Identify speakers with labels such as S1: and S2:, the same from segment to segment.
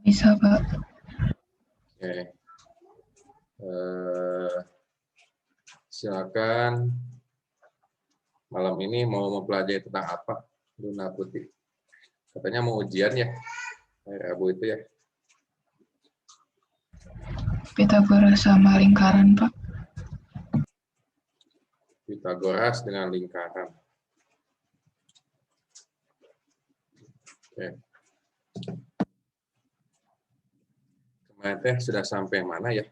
S1: Bisa, Pak.
S2: Oke. Silakan. Malam ini mau mempelajari tentang apa, Luna Putih? Katanya mau ujian ya, hari Rabu itu ya.
S1: Pitagoras sama lingkaran, Pak.
S2: Pitagoras dengan lingkaran. Oke. Kemarin teh sudah sampai mana ya?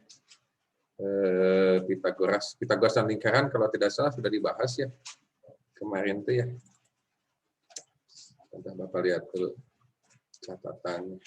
S2: Pitagoras dan lingkaran kalau tidak salah sudah dibahas ya kemarin tuh ya. Nanti Bapak lihat dulu catatannya.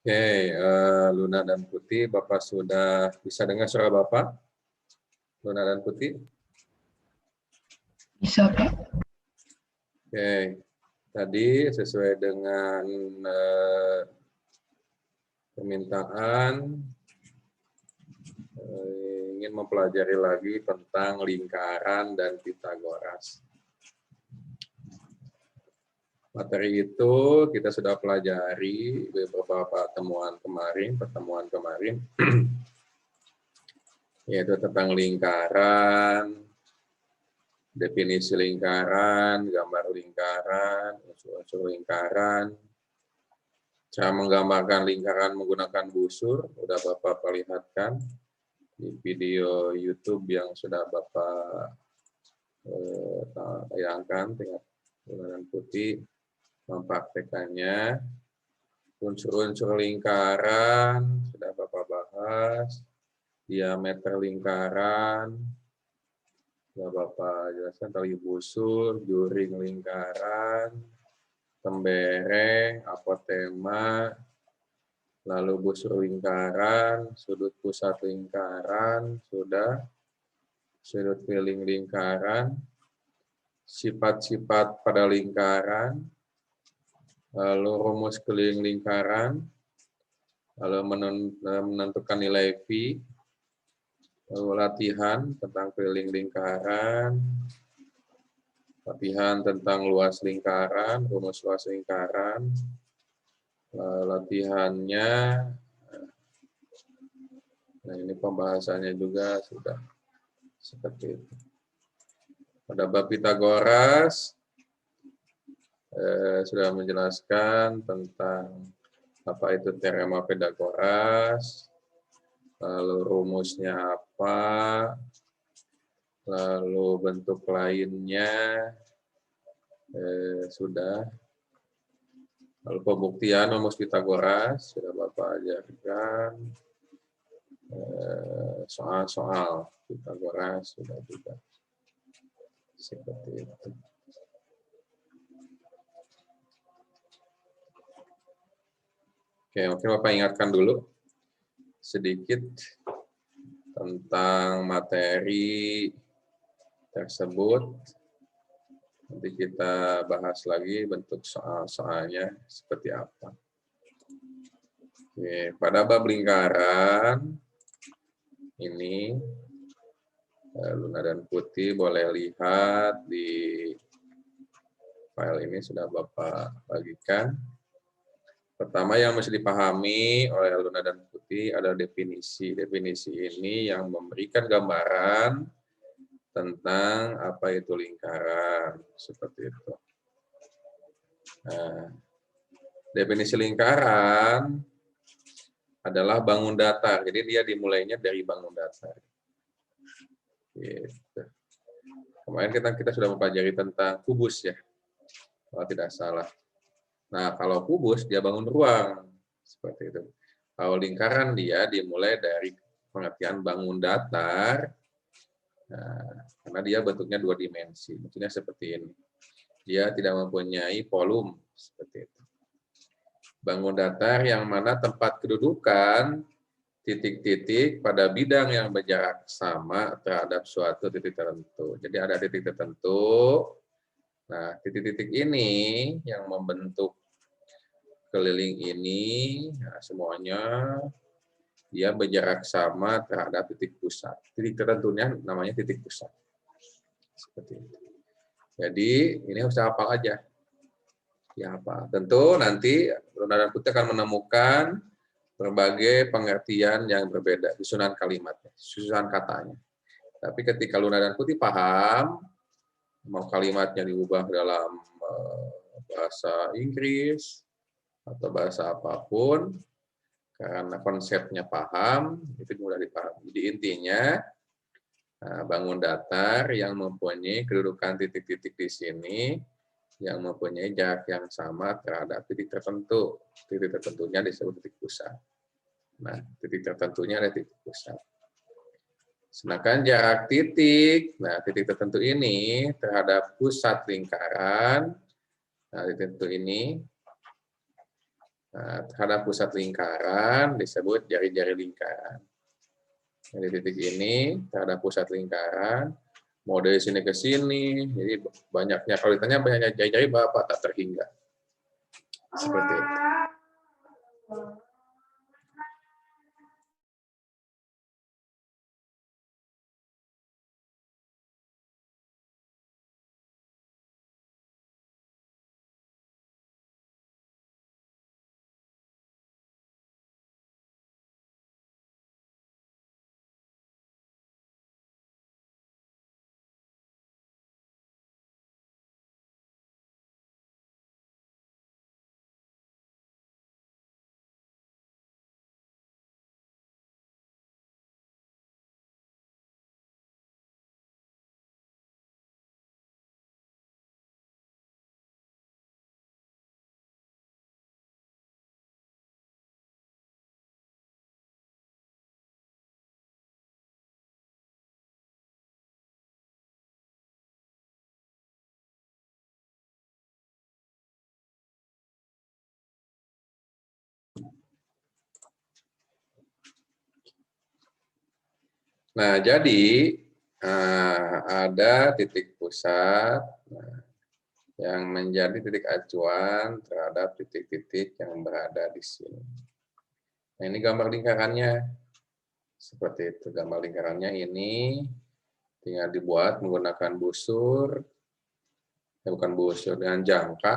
S2: Oke, Luna dan Putih, Bapak sudah bisa dengar suara Bapak? Luna dan Putih?
S1: Bisa, Pak.
S2: Oke, tadi sesuai dengan permintaan, ingin mempelajari lagi tentang lingkaran dan Pitagoras. Materi itu kita sudah pelajari beberapa pertemuan kemarin, yaitu tentang lingkaran, definisi lingkaran, gambar lingkaran, unsur-unsur lingkaran, cara menggambarkan lingkaran menggunakan busur, sudah Bapak perlihatkan di video YouTube yang sudah Bapak tayangkan, tingkat Luna Putih mempraktekannya. Unsur-unsur lingkaran sudah Bapak bahas, diameter lingkaran sudah Bapak jelaskan, tali busur, juring lingkaran, tembereng, apotema, lalu busur lingkaran, sudut pusat lingkaran sudah, sudut keliling lingkaran, sifat-sifat pada lingkaran, lalu rumus keliling lingkaran, lalu menentukan nilai V, lalu latihan tentang keliling lingkaran, latihan tentang luas lingkaran, rumus luas lingkaran, latihannya, nah ini pembahasannya juga sudah seperti itu. Pada bab Pitagoras, sudah menjelaskan tentang apa itu teorema Pitagoras, lalu rumusnya apa, lalu bentuk lainnya, sudah. Lalu pembuktian rumus Pitagoras, sudah Bapak ajarkan. Soal-soal Pitagoras sudah juga. Seperti itu. Oke, mungkin Bapak ingatkan dulu sedikit tentang materi tersebut. Nanti kita bahas lagi bentuk soal-soalnya seperti apa. Oke, pada bab lingkaran ini Luna dan Putih boleh lihat di file ini sudah Bapak bagikan. Pertama yang mesti dipahami oleh Luna dan Putih adalah definisi. Definisi ini yang memberikan gambaran tentang apa itu lingkaran, seperti itu. Nah, definisi lingkaran adalah bangun datar. Jadi dia dimulainya dari bangun datar. Gitu. Kemarin kita sudah mempelajari tentang kubus ya, kalau tidak salah. Nah, kalau kubus dia bangun ruang, seperti itu. Kalau lingkaran dia dimulai dari pengertian bangun datar, nah, karena dia bentuknya 2 dimensi, bentuknya seperti ini. Dia tidak mempunyai volume, seperti itu. Bangun datar yang mana tempat kedudukan titik-titik pada bidang yang berjarak sama terhadap suatu titik tertentu. Jadi ada titik tertentu. Nah, titik-titik ini yang membentuk keliling ini, nah semuanya dia berjarak sama terhadap titik pusat. Titik tertentunya namanya titik pusat. Seperti itu. Jadi ini harus hafal aja. Ya apa? Tentu nanti Luna dan Putih akan menemukan berbagai pengertian yang berbeda, susunan kalimatnya, susunan katanya. Tapi ketika Luna dan Putih paham, mau kalimatnya diubah dalam bahasa Inggris atau bahasa apapun, karena konsepnya paham, itu mudah dipahami. Jadi intinya, bangun datar yang mempunyai kedudukan titik-titik di sini, yang mempunyai jarak yang sama terhadap titik tertentu. Titik tertentunya disebut titik pusat. Nah, titik tertentunya ada titik pusat. Sedangkan jarak titik, nah titik tertentu ini terhadap pusat lingkaran, nah titik tertentu ini, nah, terhadap pusat lingkaran disebut jari-jari lingkaran. Jadi titik ini terhadap pusat lingkaran, mau dari sini ke sini, jadi banyaknya, kalau ditanya banyaknya jari-jari Bapak tak terhingga. Seperti itu. Nah, jadi ada titik pusat yang menjadi titik acuan terhadap titik-titik yang berada di sini. Nah, ini gambar lingkarannya. Seperti itu, gambar lingkarannya ini tinggal dibuat menggunakan busur, bukan busur, dengan jangka,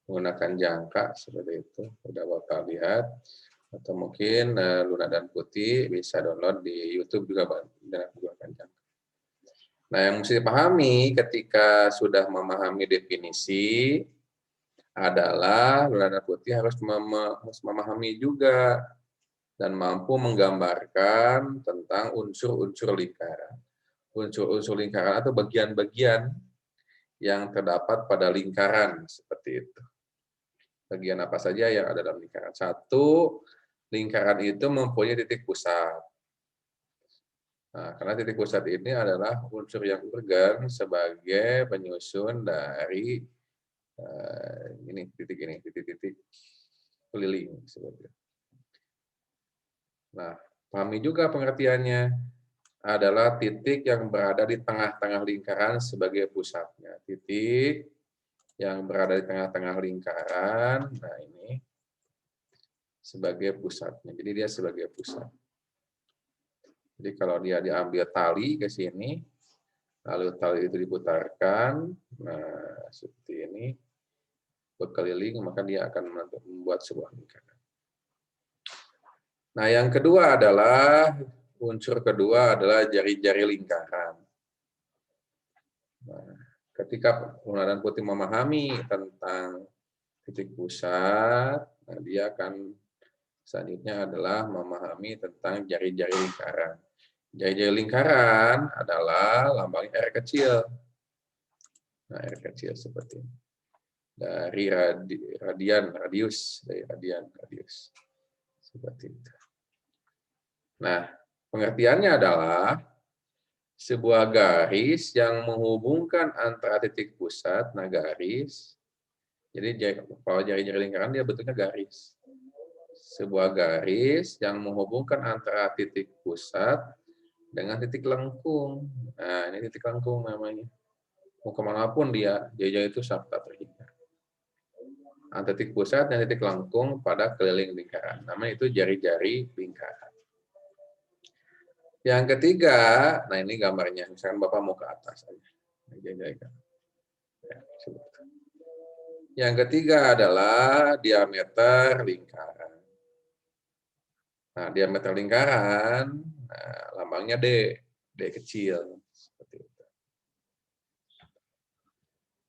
S2: menggunakan jangka seperti itu. Sudah Bapak lihat, atau mungkin lunak dan putih bisa download di YouTube juga dengan menggunakan jangka. Nah, yang mesti dipahami ketika sudah memahami definisi adalah lunak dan putih harus memahami juga dan mampu menggambarkan tentang unsur-unsur lingkaran. Unsur-unsur lingkaran atau bagian-bagian yang terdapat pada lingkaran, seperti itu. Bagian apa saja yang ada dalam lingkaran. Satu, lingkaran itu mempunyai titik pusat. Nah, karena titik pusat ini adalah unsur yang urgen sebagai penyusun dari titik-titik keliling. Seperti itu. Nah, pahami juga pengertiannya adalah titik yang berada di tengah-tengah lingkaran sebagai pusatnya. Titik yang berada di tengah-tengah lingkaran, nah ini sebagai pusatnya. Jadi dia sebagai pusat. Jadi kalau dia diambil tali ke sini, lalu tali itu diputarkan, nah seperti ini, berkeliling, maka dia akan membuat sebuah lingkaran. Nah, yang kedua adalah, unsur kedua adalah jari-jari lingkaran. Nah, ketika lunak dan putih memahami tentang titik pusat, nah dia akan selanjutnya adalah memahami tentang jari-jari lingkaran. Jari-jari lingkaran adalah lambangnya R kecil. Nah, R kecil seperti ini. Dari radius. Seperti itu. Nah, pengertiannya adalah sebuah garis yang menghubungkan antara titik pusat, nah garis. Jadi kalau jari-jari lingkaran dia bentuknya garis. Sebuah garis yang menghubungkan antara titik pusat dengan titik lengkung. Nah, ini titik lengkung namanya. Mau kemanapun dia, jari-jari itu tak terhingga. Antara titik pusat dan titik lengkung pada keliling lingkaran. Namanya itu jari-jari lingkaran. Yang ketiga, nah ini gambarnya. Misalkan Bapak mau ke atas aja. Yang ketiga adalah diameter lingkaran. Nah, diameter lingkaran, nah, lambangnya D kecil. Seperti itu.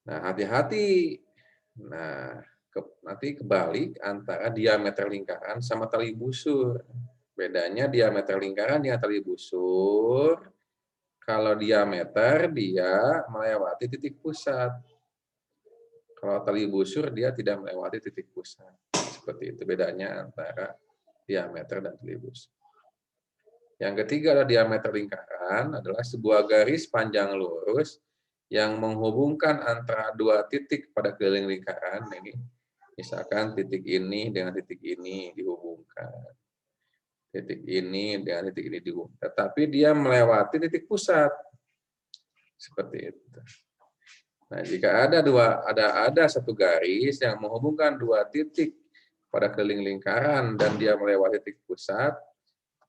S2: Nah, hati-hati. Nah, nanti kebalik antara diameter lingkaran sama tali busur. Bedanya diameter lingkaran dengan tali busur, kalau diameter dia melewati titik pusat. Kalau tali busur dia tidak melewati titik pusat. Seperti itu bedanya antara diameter dan tali busur. Yang ketiga adalah diameter lingkaran adalah sebuah garis panjang lurus yang menghubungkan antara dua titik pada keliling lingkaran. Ini misalkan titik ini dengan titik ini dihubungkan. Titik ini dengan titik ini dihubungkan. Tetapi dia melewati titik pusat. Seperti itu. Nah, jika ada satu garis yang menghubungkan dua titik pada keliling lingkaran dan dia melewati titik pusat,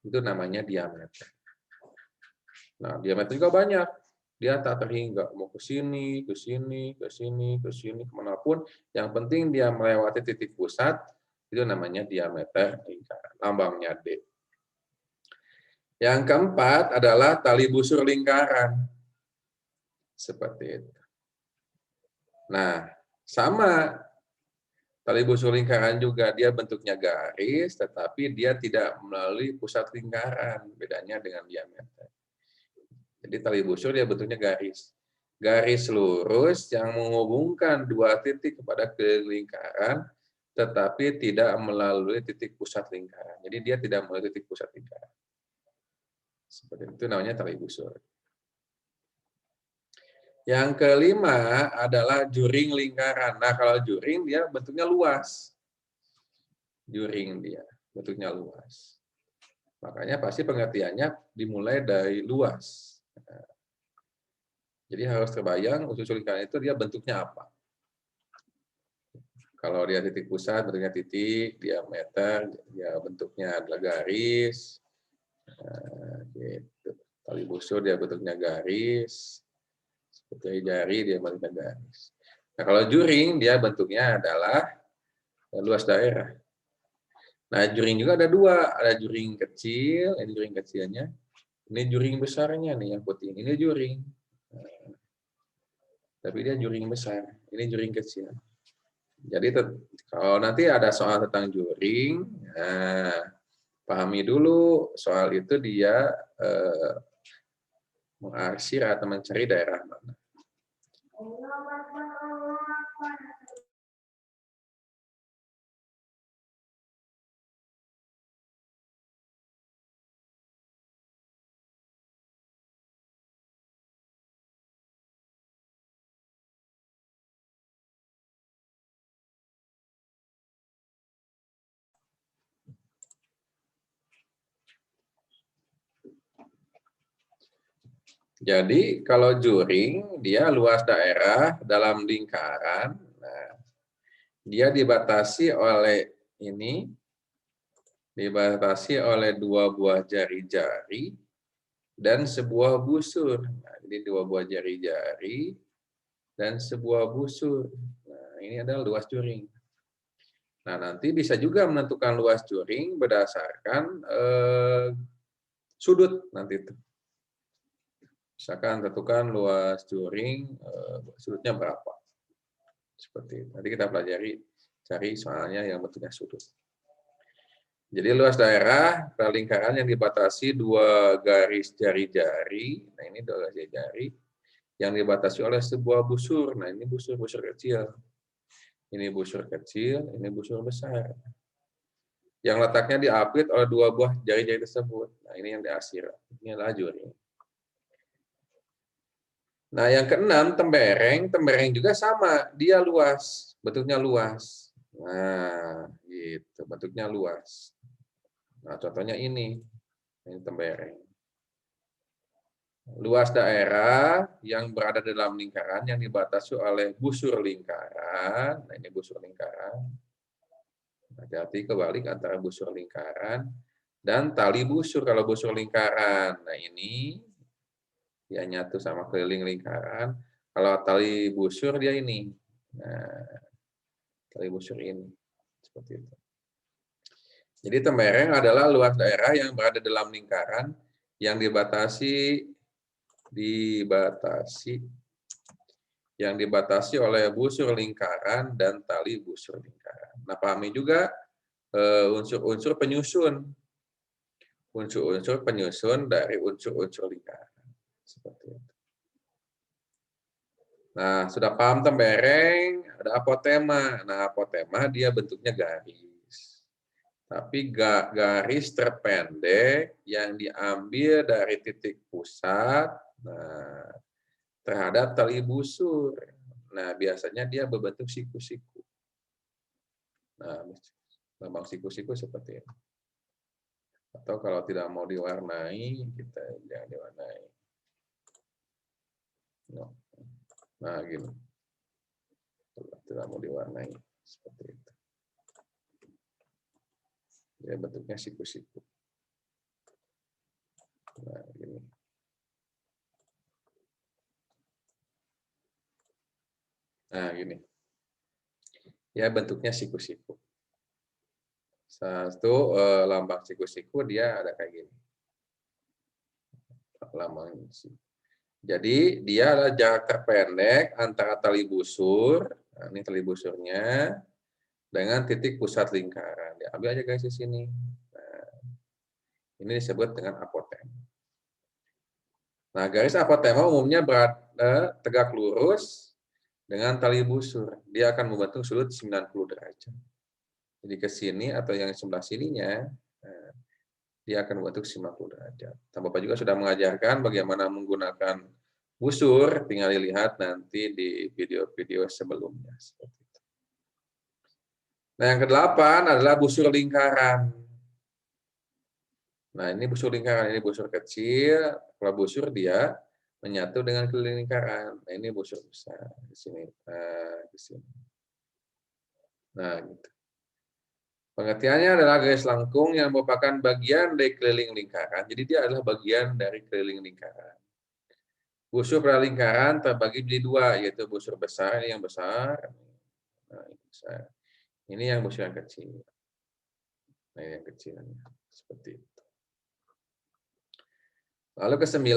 S2: itu namanya diameter. Nah, diameter juga banyak. Dia tak terhingga, mau ke sini, ke sini, ke sini, ke sini, kemanapun. Yang penting dia melewati titik pusat, itu namanya diameter lingkaran. Lambangnya D. Yang keempat adalah tali busur lingkaran. Seperti itu. Nah, sama tali busur lingkaran juga, dia bentuknya garis, tetapi dia tidak melalui pusat lingkaran. Bedanya dengan diameter. Jadi tali busur dia bentuknya garis. Garis lurus yang menghubungkan dua titik kepada lingkaran, tetapi tidak melalui titik pusat lingkaran. Jadi dia tidak melalui titik pusat lingkaran. Seperti itu namanya tali busur. Yang kelima adalah juring lingkaran. Nah, kalau juring dia bentuknya luas. Juring dia bentuknya luas. Makanya pasti pengertiannya dimulai dari luas. Jadi harus terbayang usus lingkaran itu dia bentuknya apa. Kalau dia titik pusat, bentuknya titik, diameter, ya bentuknya adalah garis. Nah, gitu. Tali busur dia bentuknya garis. Seperti jari dia bentuknya garis. Nah, kalau juring dia bentuknya adalah luas daerah. Nah, juring juga ada dua, ada juring kecil, ini juring kecilnya, ini juring besarnya nih yang putih, ini juring. Nah, tapi dia juring besar, ini juring kecil. Jadi kalau nanti ada soal tentang juring, nah, pahami dulu soal itu dia mengarsir atau mencari daerah mana. Jadi kalau juring dia luas daerah dalam lingkaran, nah, dia dibatasi oleh ini, dibatasi oleh dua buah jari-jari dan sebuah busur. Nah, jadi dua buah jari-jari dan sebuah busur. Nah, ini adalah luas juring. Nah, nanti bisa juga menentukan luas juring berdasarkan sudut nanti itu. Misalkan tentukan luas juring sudutnya berapa. Seperti itu. Nanti kita pelajari cari soalnya yang bentuknya sudut. Jadi luas daerah lingkaran yang dibatasi dua garis jari-jari. Nah, ini dua garis jari yang dibatasi oleh sebuah busur. Nah, ini busur-busur kecil. Ini busur kecil, ini busur besar. Yang letaknya diapit oleh dua buah jari-jari tersebut. Nah, ini yang diarsir. Ini adalah juring. Nah, yang keenam, tembereng. Tembereng juga sama, dia luas, bentuknya luas. Nah, gitu, bentuknya luas. Nah, contohnya ini tembereng. Luas daerah yang berada dalam lingkaran yang dibatasi oleh busur lingkaran. Nah, ini busur lingkaran. Hati-hati kebalik antara busur lingkaran dan tali busur. Kalau busur lingkaran, nah ini dia nyatu sama keliling lingkaran. Kalau tali busur dia ini. Nah, tali busur ini. Seperti itu. Jadi tembereng adalah luas daerah yang berada dalam lingkaran yang dibatasi oleh busur lingkaran dan tali busur lingkaran. Nah, pahami juga unsur-unsur penyusun. Unsur-unsur penyusun dari unsur-unsur lingkaran. Seperti itu. Nah, sudah paham tembereng, ada apotema. Nah, apotema dia bentuknya garis. Tapi garis terpendek yang diambil dari titik pusat terhadap tali busur. Nah, biasanya dia berbentuk siku-siku. Nah, lambang siku-siku seperti ini. Atau kalau tidak mau diwarnai, kita jangan diwarnai. Nah, gini. Tidak mau diwarnai seperti itu. Ya, bentuknya siku-siku. Nah, gini. Nah, gini. Ya, bentuknya siku-siku. Satu lambang siku-siku dia ada kayak gini. Lambang siku. Jadi dia adalah jarak terpendek antara tali busur, nah, ini tali busurnya, dengan titik pusat lingkaran. Diambil aja guys di sini. Nah, ini disebut dengan apotema. Nah, garis apotema umumnya berada tegak lurus dengan tali busur. Dia akan membentuk sudut 90 derajat. Jadi ke sini atau yang sebelah sininya, dia akan membentuk 90 derajat. Bapak juga sudah mengajarkan bagaimana menggunakan busur, tinggal dilihat nanti di video-video sebelumnya. Nah, yang ke-8 adalah busur lingkaran. Nah, ini busur lingkaran, ini busur kecil. Kalau busur dia menyatu dengan keliling lingkaran. Nah, ini busur besar di sini. Nah, di sini. Nah, gitu. Pengertiannya adalah garis lengkung yang merupakan bagian dari keliling lingkaran. Jadi dia adalah bagian dari keliling lingkaran. Busur pada lingkaran terbagi menjadi dua, yaitu busur besar, ini yang besar. Nah, ini besar. Ini yang busur yang kecil. Nah, ini yang kecil. Seperti itu. Lalu ke-9,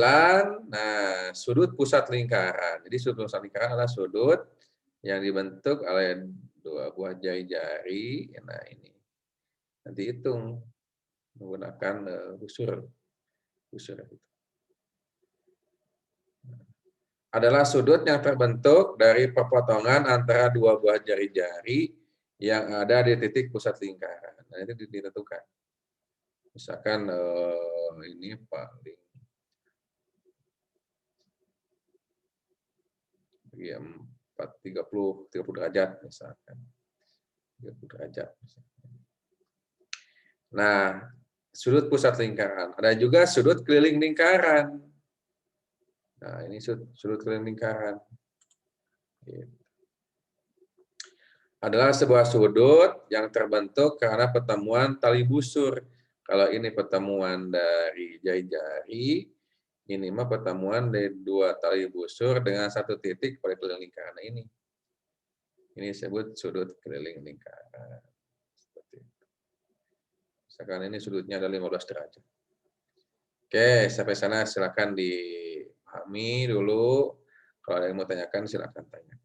S2: nah sudut pusat lingkaran. Jadi sudut pusat lingkaran adalah sudut yang dibentuk oleh dua buah jari-jari. Nah ini, nanti hitung menggunakan busur. Adalah sudut yang terbentuk dari perpotongan antara dua buah jari-jari yang ada di titik pusat lingkaran. Nah itu ditentukan. Misalkan ini paling 30 derajat misalkan. 30 derajat. Nah, sudut pusat lingkaran. Ada juga sudut keliling lingkaran. Nah, ini sudut keliling lingkaran. Adalah sebuah sudut yang terbentuk karena pertemuan tali busur. Kalau ini pertemuan dari jari-jari, ini mah pertemuan dari dua tali busur dengan satu titik pada keliling lingkaran ini. Ini disebut sudut keliling lingkaran. Seperti itu. Misalkan ini sudutnya ada 15 derajat. Oke, sampai sana silakan dipahami dulu. Kalau ada yang mau tanyakan, silakan tanya.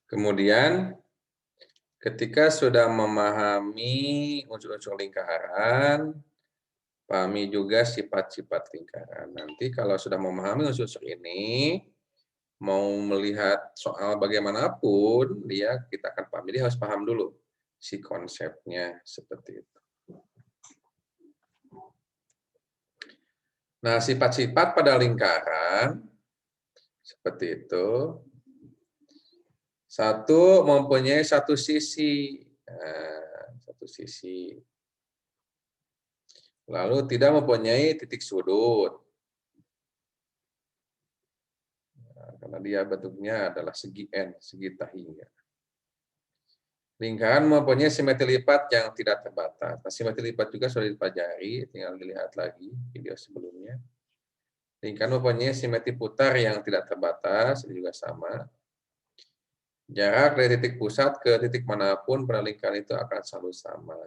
S2: Kemudian, ketika sudah memahami unsur-unsur lingkaran, pahami juga sifat-sifat lingkaran. Nanti kalau sudah memahami unsur-unsur ini, mau melihat soal bagaimanapun, kita akan paham. Jadi harus paham dulu si konsepnya seperti itu. Nah, sifat-sifat pada lingkaran seperti itu. Satu, mempunyai satu sisi. Nah, satu sisi. Lalu tidak mempunyai titik sudut. Nah, karena dia bentuknya adalah segi N, segi tahinya. Lingkaran mempunyai simetri lipat yang tidak terbatas. Nah, simetri lipat juga sudah dipelajari, tinggal dilihat lagi video sebelumnya. Lingkaran mempunyai simetri putar yang tidak terbatas, ini juga sama. Jarak dari titik pusat ke titik manapun pada lingkaran itu akan selalu sama.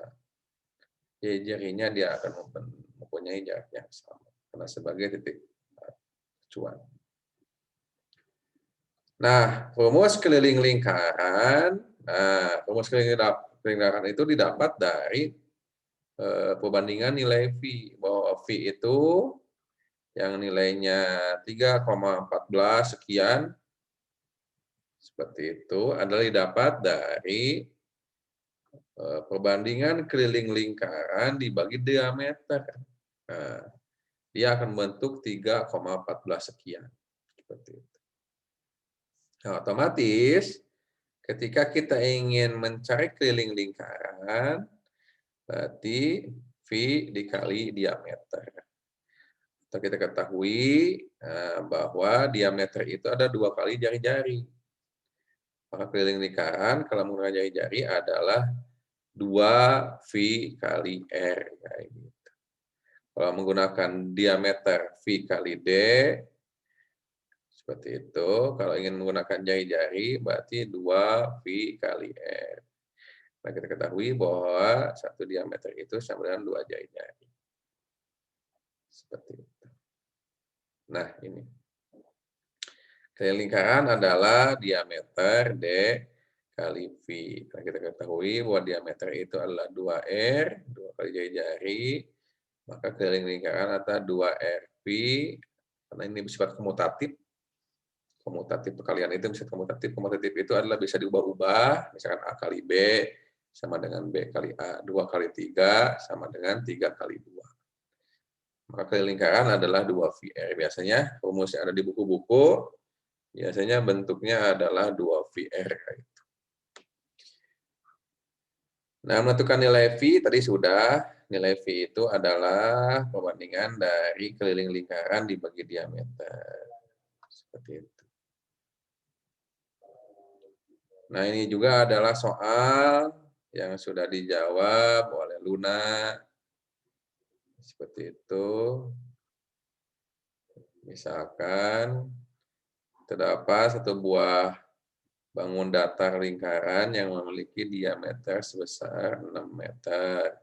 S2: Jari-jarinya dia akan mempunyai jarak yang sama, karena sebagai titik acuan. Nah, rumus keliling lingkaran, rumus keliling lingkaran itu didapat dari perbandingan nilai V, bahwa V itu yang nilainya 3,14 sekian, seperti itu, adalah didapat dari perbandingan keliling lingkaran dibagi diameter. Nah, dia akan membentuk 3,14 sekian. Seperti itu. Nah, otomatis ketika kita ingin mencari keliling lingkaran, berarti V dikali diameter. Atau kita ketahui bahwa diameter itu ada 2 kali jari-jari. Maka keliling lingkaran kalau menggunakan jari-jari adalah 2V kali R. Kayak gitu. Kalau menggunakan diameter V kali D, seperti itu. Kalau ingin menggunakan jari-jari, berarti 2V kali R. Nah, kita ketahui bahwa satu diameter itu sama dengan 2 jari-jari. Seperti itu. Nah, ini. Keliling lingkaran adalah diameter D kali V. Nah, kita ketahui bahwa diameter itu adalah 2R, 2 kali jari-jari. Maka keliling lingkaran adalah 2RV, karena ini bersifat komutatif. Komutatif perkalian itu bisa komutatif. Komutatif itu adalah bisa diubah-ubah, misalkan A kali B sama dengan B kali A, 2 kali 3 sama dengan 3 kali 2. Maka keliling lingkaran adalah 2VR. Biasanya rumus yang ada di buku-buku, biasanya bentuknya adalah 2VR. Nah, menentukan nilai V tadi sudah. Nilai V itu adalah perbandingan dari keliling lingkaran dibagi diameter. Seperti itu. Nah, ini juga adalah soal yang sudah dijawab oleh Luna. Seperti itu. Misalkan terdapat satu buah bangun datar lingkaran yang memiliki diameter sebesar 6 meter.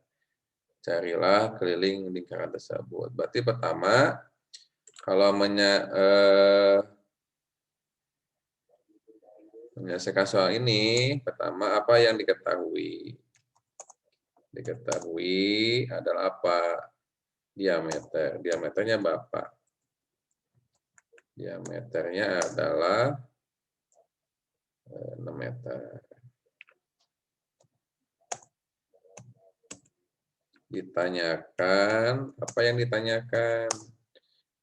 S2: Carilah keliling lingkaran tersebut. Berarti pertama, kalau menyelesaikan soal ini, pertama apa yang diketahui? Diketahui adalah apa? Diameter. Diameternya berapa? Diameternya adalah 6 meter. Ditanyakan, apa yang ditanyakan?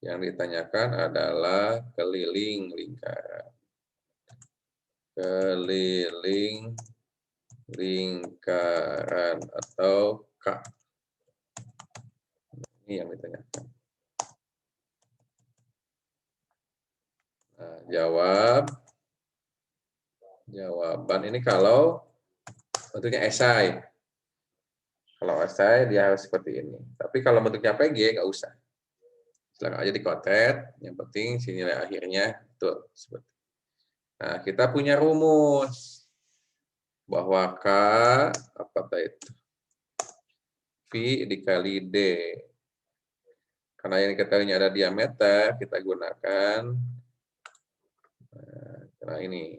S2: Yang ditanyakan adalah keliling lingkaran. Keliling lingkaran atau K. Ini yang ditanyakan. Nah, jawaban ini kalau bentuknya esai. Kalau esai dia harus seperti ini. Tapi kalau bentuknya PG nggak usah. Silakan aja dikotet. Yang penting si nilai akhirnya itu seperti. Nah, kita punya rumus bahwa K apa itu? V dikali D. Karena yang diketahui ada diameter, kita gunakan karena ini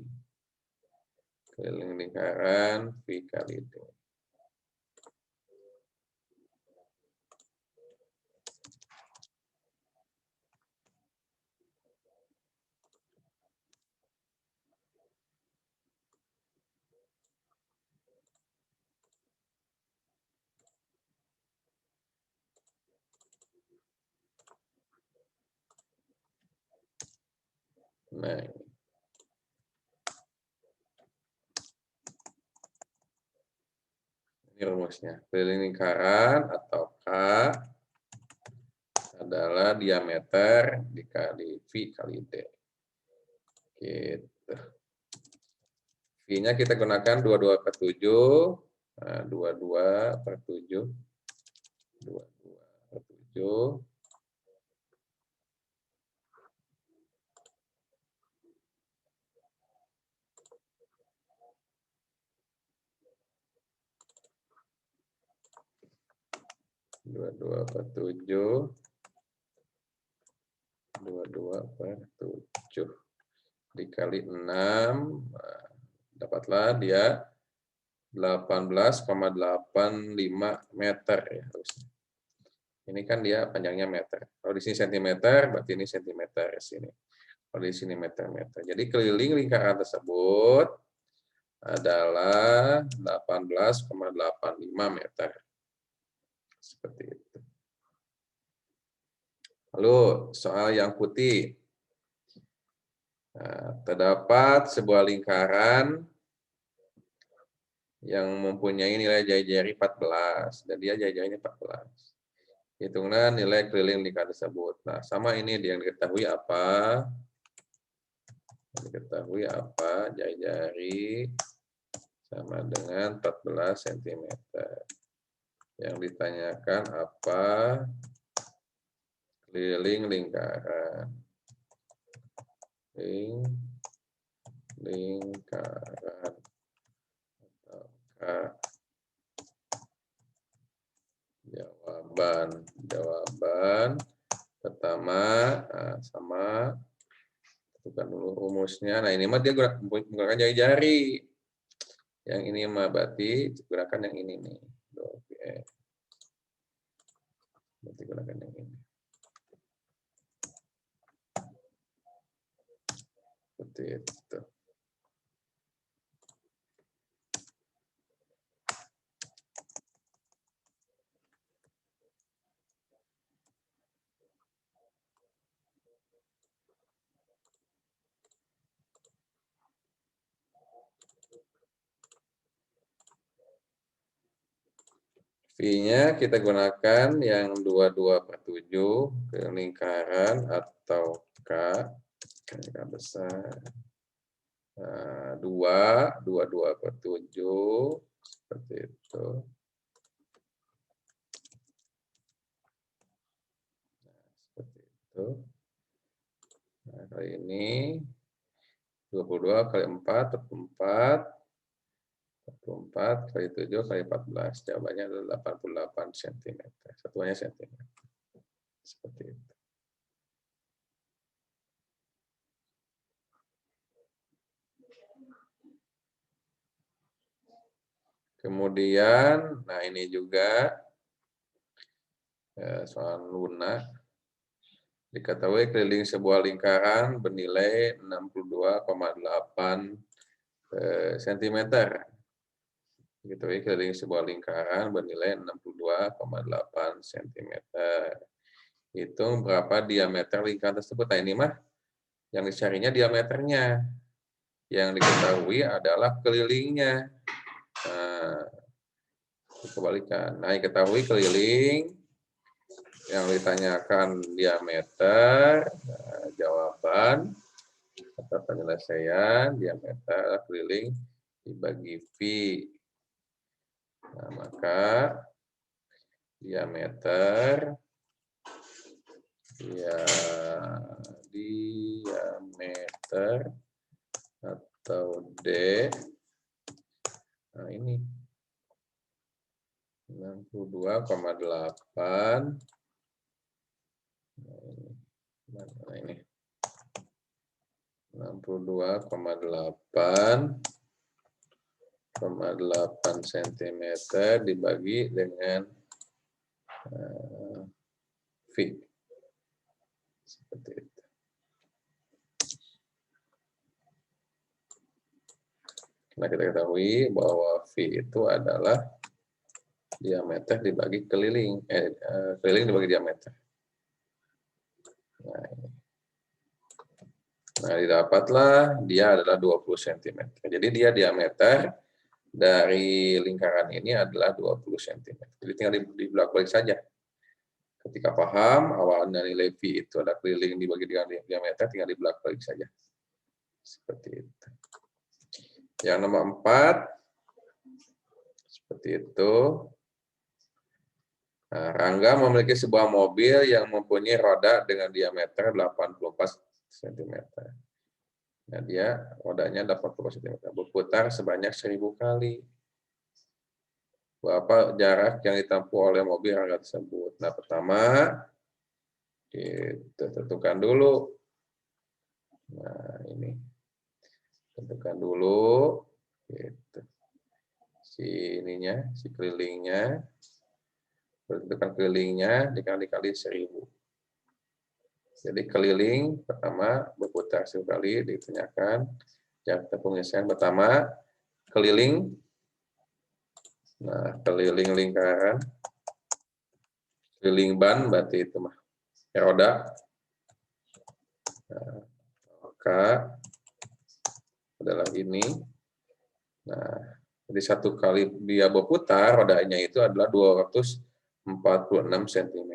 S2: keliling lingkaran V kali D. Nah, ini rumusnya. Keliling lingkaran atau K adalah diameter dikali V kali D. Gitu. V-nya kita gunakan 22/7. Nah, 22/7. 22/7. 22/7. 22/7 dikali 6, nah, dapatlah dia 18,85 meter ya harusnya. Ini kan dia panjangnya meter. Kalau di sini sentimeter, berarti ini sentimeter sini. Kalau di sini meter-meter. Jadi keliling lingkaran tersebut adalah 18,85 meter. Seperti itu. Lalu soal yang putih. Nah, terdapat sebuah lingkaran yang mempunyai nilai jari-jari 14 dan dia jari-jarinya 14. Hitunglah nilai keliling lingkaran tersebut. Nah, sama ini yang diketahui apa? Diketahui apa? Jari-jari sama dengan 14 cm. Yang ditanyakan apa? Keliling lingkaran. Lingkaran. Jawaban pertama sama, tentukan dulu rumusnya. Nah, ini mah dia menggunakan jari-jari. Yang ini mah berarti gunakan yang ini nih. Oke. Berarti gunakan yang ini. Seperti itu. V-nya kita gunakan yang 22/7 ke lingkaran atau K besar. 22/7 seperti itu. Nah, seperti itu. Nah, kali ini 22 kali 4, 24 kali 7 kali 14. Jawabannya adalah 88 cm. Satuannya cm. Seperti itu. Kemudian, nah ini juga soal lunak. Diketahui keliling sebuah lingkaran bernilai 62,8 cm. Diketahui keliling sebuah lingkaran bernilai 62,8 cm. Hitung berapa diameter lingkaran tersebut. Nah, ini mah yang dicarinya diameternya. Yang diketahui adalah kelilingnya. Nah, kebalikan. Nah, diketahui keliling, yang ditanyakan diameter, nah, jawaban atau penyelesaian diameter keliling dibagi V. Nah, maka diameter atau D, nah ini 62,8. Nah, ini 62,8 cm dibagi dengan V. Seperti itu. Nah, kita ketahui bahwa V itu adalah diameter dibagi keliling, keliling dibagi diameter. Nah, ini. Nah, didapatlah dia adalah 20 cm. Jadi dia diameter dari lingkaran ini adalah 20 cm. Jadi tinggal dibalik saja. Ketika paham, awalnya nilai V itu ada keliling dibagi dengan diameter, tinggal dibalik saja. Seperti itu. Yang nomor 4, seperti itu. Nah, Rangga memiliki sebuah mobil yang mempunyai roda dengan diameter 84 cm. Nah, dia rodanya 84 cm, berputar sebanyak 1000 kali. Berapa jarak yang ditempuh oleh mobil Rangga tersebut? Nah, pertama, kita tentukan dulu. Nah, ini. Tentukan dulu. Gitu. Si kelilingnya. Tentukan kelilingnya dikali 1000. Jadi keliling pertama berputar 1000 kali, ditanyakan jarak tempuh penyelesaian pertama keliling. Nah, keliling lingkaran, keliling ban berarti itu mah roda. Nah, maka adalah ini. Nah, jadi satu kali dia berputar rodanya itu adalah 246 cm.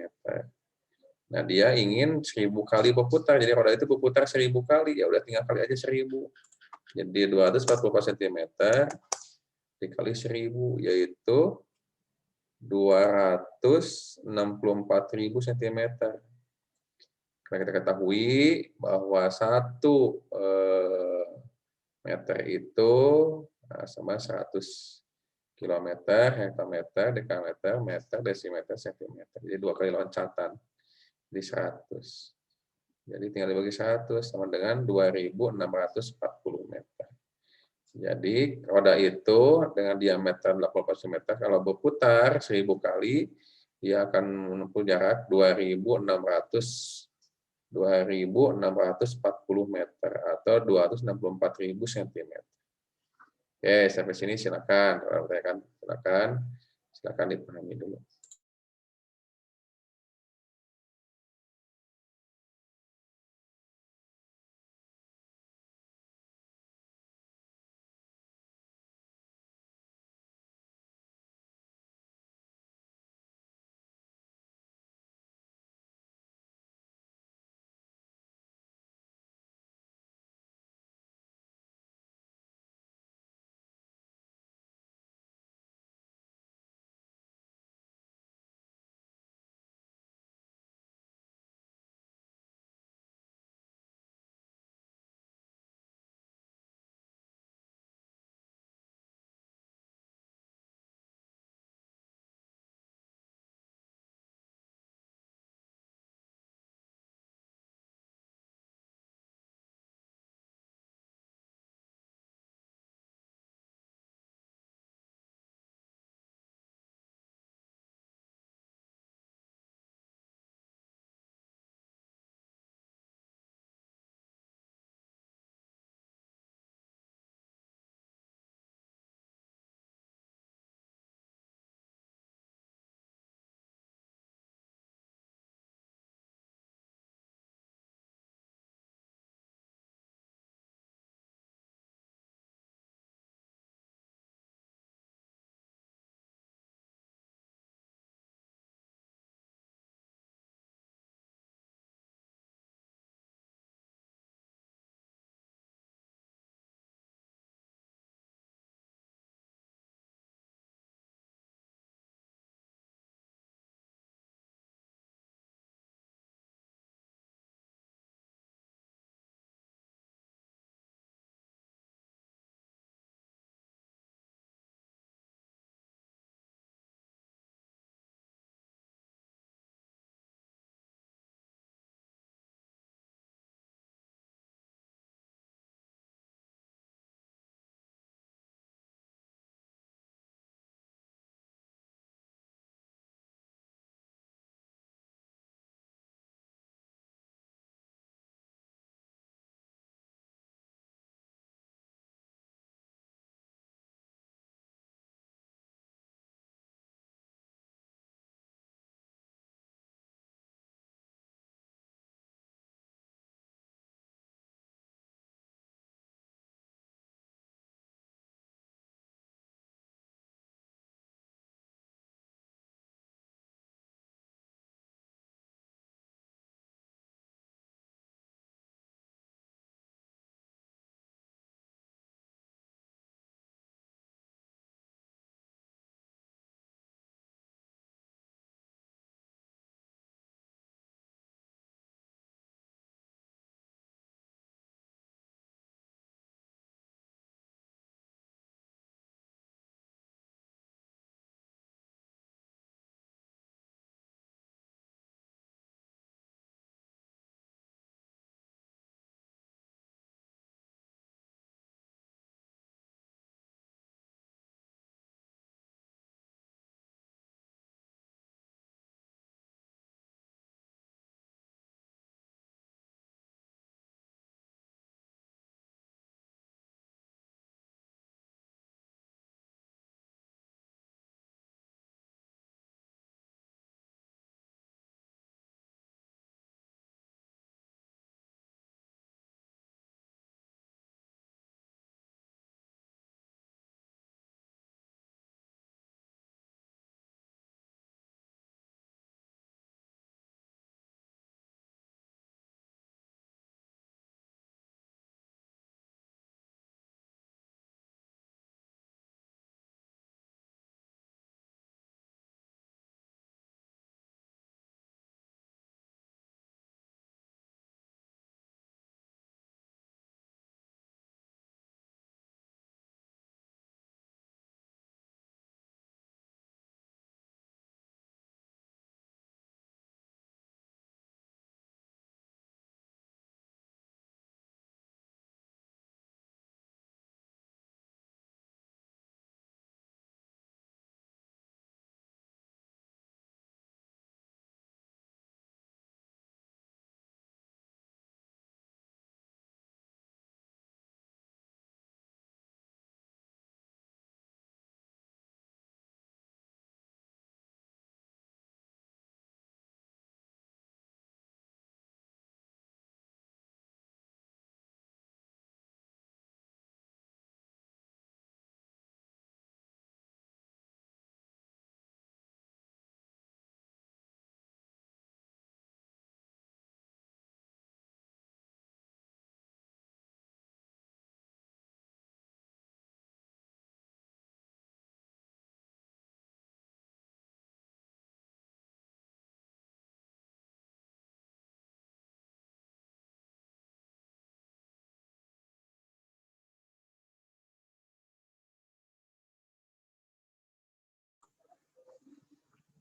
S2: Nah, dia ingin 1000 kali berputar, jadi roda itu berputar 1000 kali, ya udah tinggal kali aja 1000. Jadi 244 cm dikali 1000, yaitu 264.000 cm. Karena kita ketahui bahwa 1 meter itu sama 100 kilometer, hektometer, dekameter, meter, desimeter, sentimeter. Jadi 2 kali loncatan di 100. Jadi tinggal dibagi 100 sama dengan 2.640 meter. Jadi roda itu dengan diameter 80 cm kalau berputar 1000 kali, dia akan menempuh jarak 2.640 meter atau 264.000 cm. Oke, sampai sini silakan. Silakan dipahami dulu.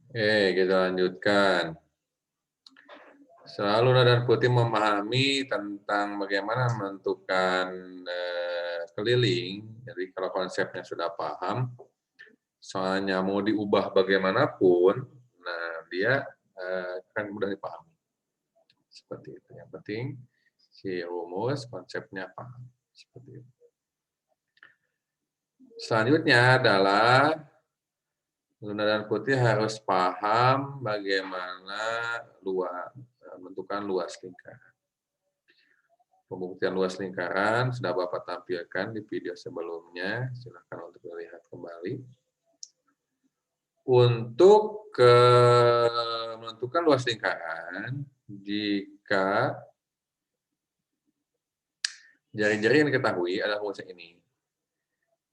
S2: Oke, kita lanjutkan. Selalu dan putih memahami tentang bagaimana menentukan keliling. Jadi kalau konsepnya sudah paham, soalnya mau diubah bagaimanapun, nah dia akan mudah dipahami. Seperti itu. Yang penting si rumus konsepnya paham. Seperti itu. Selanjutnya adalah Luna dan Putih harus paham bagaimana menentukan luas lingkaran. Pembuktian luas lingkaran sudah Bapak tampilkan di video sebelumnya. Silakan untuk melihat kembali. Untuk menentukan luas lingkaran, jika jari-jari yang diketahui adalah rumus ini.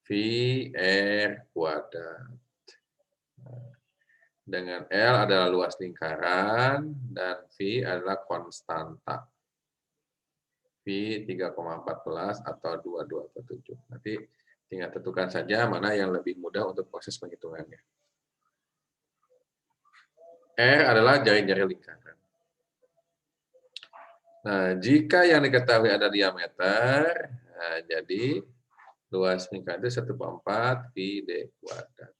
S2: V R kuadrat. Dengan L adalah luas lingkaran dan V adalah konstanta. V 3,14 atau 22/7. Nanti tinggal tentukan saja mana yang lebih mudah untuk proses penghitungannya. R adalah jari-jari lingkaran. Nah, jika yang diketahui ada diameter, nah, jadi luas lingkaran itu 1/4 pi D kuadrat.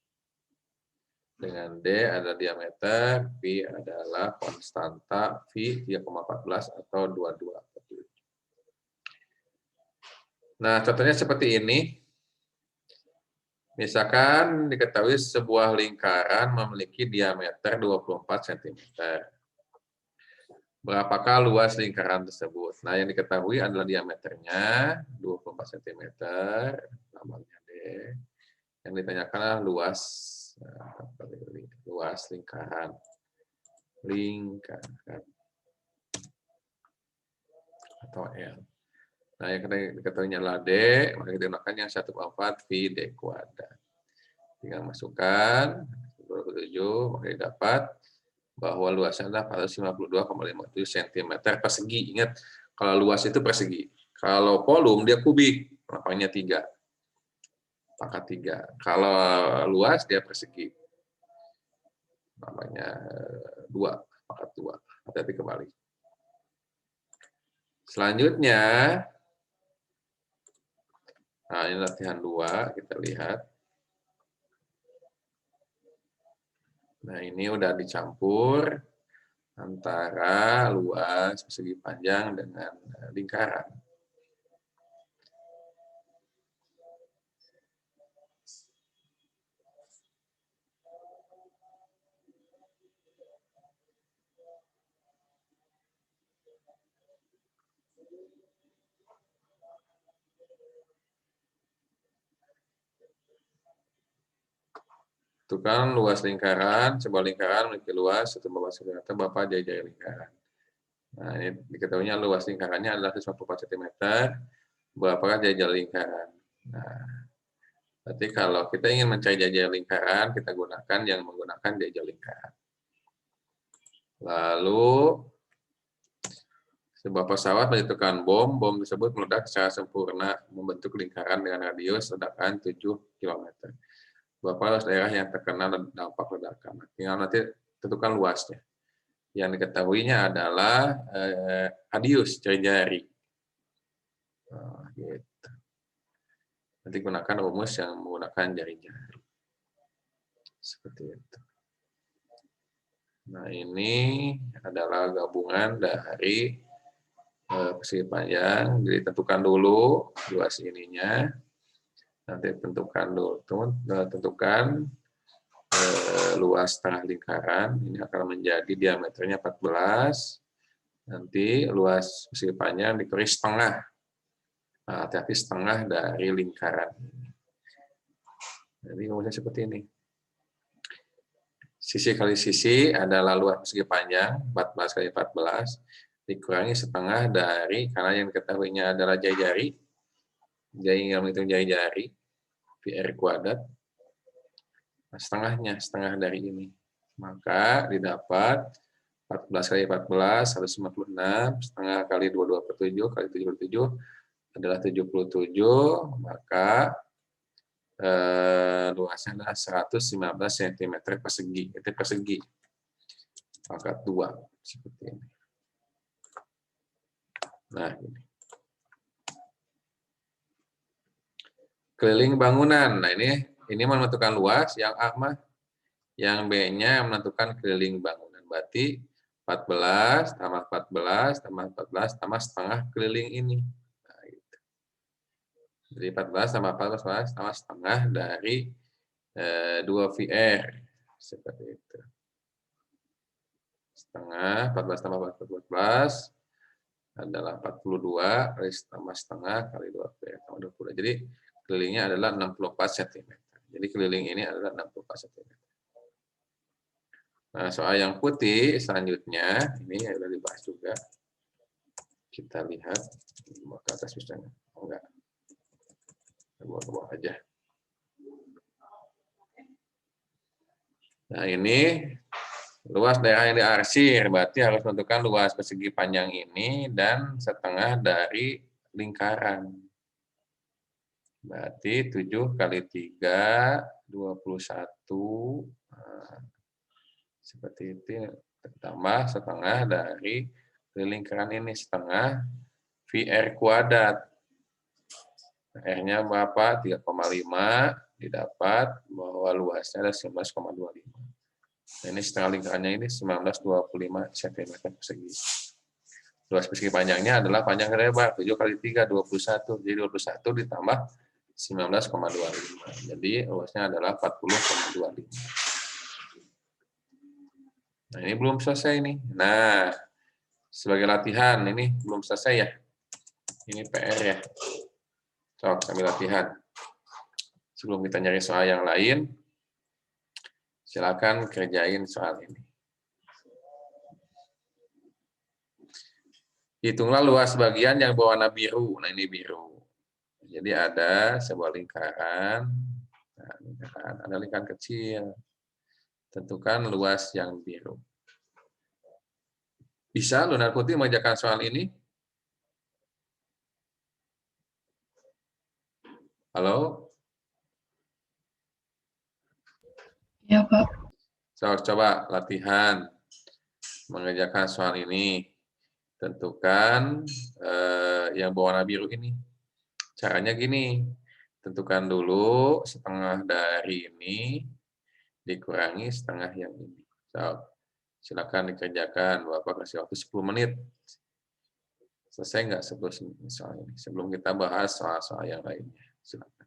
S2: Dengan D ada diameter, Pi adalah konstanta, V 3,14 atau 22/7. Nah, contohnya seperti ini. Misalkan diketahui sebuah lingkaran memiliki diameter 24 cm. Berapakah luas lingkaran tersebut? Nah, yang diketahui adalah diameternya 24 cm, namanya D. Yang ditanyakan adalah luas lingkaran. Atau L. Nah, yang diketahuinya adalah D, maka kita gunakan yang 1/4 V D kuadrat. Tinggal masukkan 27, maka dapat bahwa luasnya adalah 452,57 cm persegi. Ingat, kalau luas itu persegi. Kalau volume dia kubik, lapangnya 3. Pangkat 3. Kalau luas dia persegi. Namanya 2, pangkat 2. Hati-hati kembali. Selanjutnya, nah ini latihan 2, kita lihat. Nah, ini udah dicampur antara luas persegi panjang dengan lingkaran. Tentukan luas lingkaran, sebuah lingkaran memiliki luas 1/4 cm, Bapak jari-jari lingkaran. Nah, ini diketahuinya luas lingkarannya adalah 154 cm, berapakah jari-jari lingkaran. Nah, berarti kalau kita ingin mencari jari-jari lingkaran, kita gunakan yang menggunakan jari-jari lingkaran. Lalu, sebuah pesawat menjatuhkan bom tersebut meledak secara sempurna, membentuk lingkaran dengan radius ledakan 7 km. Beberapa daerah yang terkena dampak ledakan. Tinggal nanti tentukan luasnya. Yang diketahuinya adalah radius jari-jari. Nah, gitu. Nanti gunakan rumus yang menggunakan jari-jari. Seperti itu. Nah, ini adalah gabungan dari persegi panjang. Jadi tentukan dulu luas ininya. Nanti tentukan luas tengah lingkaran, ini akan menjadi diameternya 14. Nanti luas persegi panjang dikali setengah. Nah, hati-hati setengah dari lingkaran. Jadi rumusnya seperti ini. Sisi kali sisi adalah luas persegi panjang 14 kali 14 dikurangi setengah dari, karena yang diketahuinya adalah jari-jari. Jadi menghitung jari-jari, PR kuadrat. Nah, setengah dari ini. Maka didapat 14 kali 14, 156, setengah kali 22/7 kali 77 adalah 77, maka luasnya adalah 115 cm persegi. Itu persegi. Pangkat 2 seperti ini. Nah, ini. Keliling bangunan. Nah, ini menentukan luas, yang A mah, yang B-nya menentukan keliling bangunan. Berarti 14 tambah 14 tambah 14 tambah setengah keliling ini. Nah, gitu. Jadi 14 tambah 14 tambah setengah dari 2 VR. Seperti itu. Setengah 14 tambah 14 adalah 42 tambah setengah kali 2 VR tambah 20. Jadi kelilingnya adalah 64 cm. Jadi keliling ini adalah 64 cm. Nah, soal yang putih selanjutnya, ini sudah dibahas juga. Kita lihat ke atas misalnya. Oh, enggak. Kita bawa ke bawah aja. Nah, ini luas daerah yang diarsir, berarti harus menentukan luas persegi panjang ini dan setengah dari lingkaran. Berarti 7 kali 3, 21. Nah, seperti itu. Tambah setengah dari lingkaran ini, setengah VR kuadrat. R-nya berapa? 3,5 didapat bahwa luasnya ada 19,25. Nah, ini setengah lingkarannya ini 1925 cm persegi. Luas persegi panjangnya adalah panjang lebar 7 kali 3, 21. Jadi 21 ditambah 19,25. Jadi luasnya adalah 40,25. Nah, ini belum selesai nih. Nah, sebagai latihan, ini belum selesai ya. Ini PR ya. Sok, sambil latihan. Sebelum kita nyari soal yang lain, silakan kerjain soal ini. Hitunglah luas bagian yang berwarna biru. Nah, ini biru. Jadi ada sebuah lingkaran. Nah, ada lingkaran kecil. Tentukan luas yang biru. Bisa Lunar Putih mengerjakan soal ini? Halo?
S1: Ya, Pak.
S2: So, coba latihan mengerjakan soal ini. Tentukan yang berwarna biru ini. Caranya gini, tentukan dulu setengah dari ini dikurangi setengah yang ini. So, silakan dikerjakan, Bapak kasih waktu 10 menit. Selesai nggak soal ini? Sebelum kita bahas soal-soal yang lainnya. Silakan.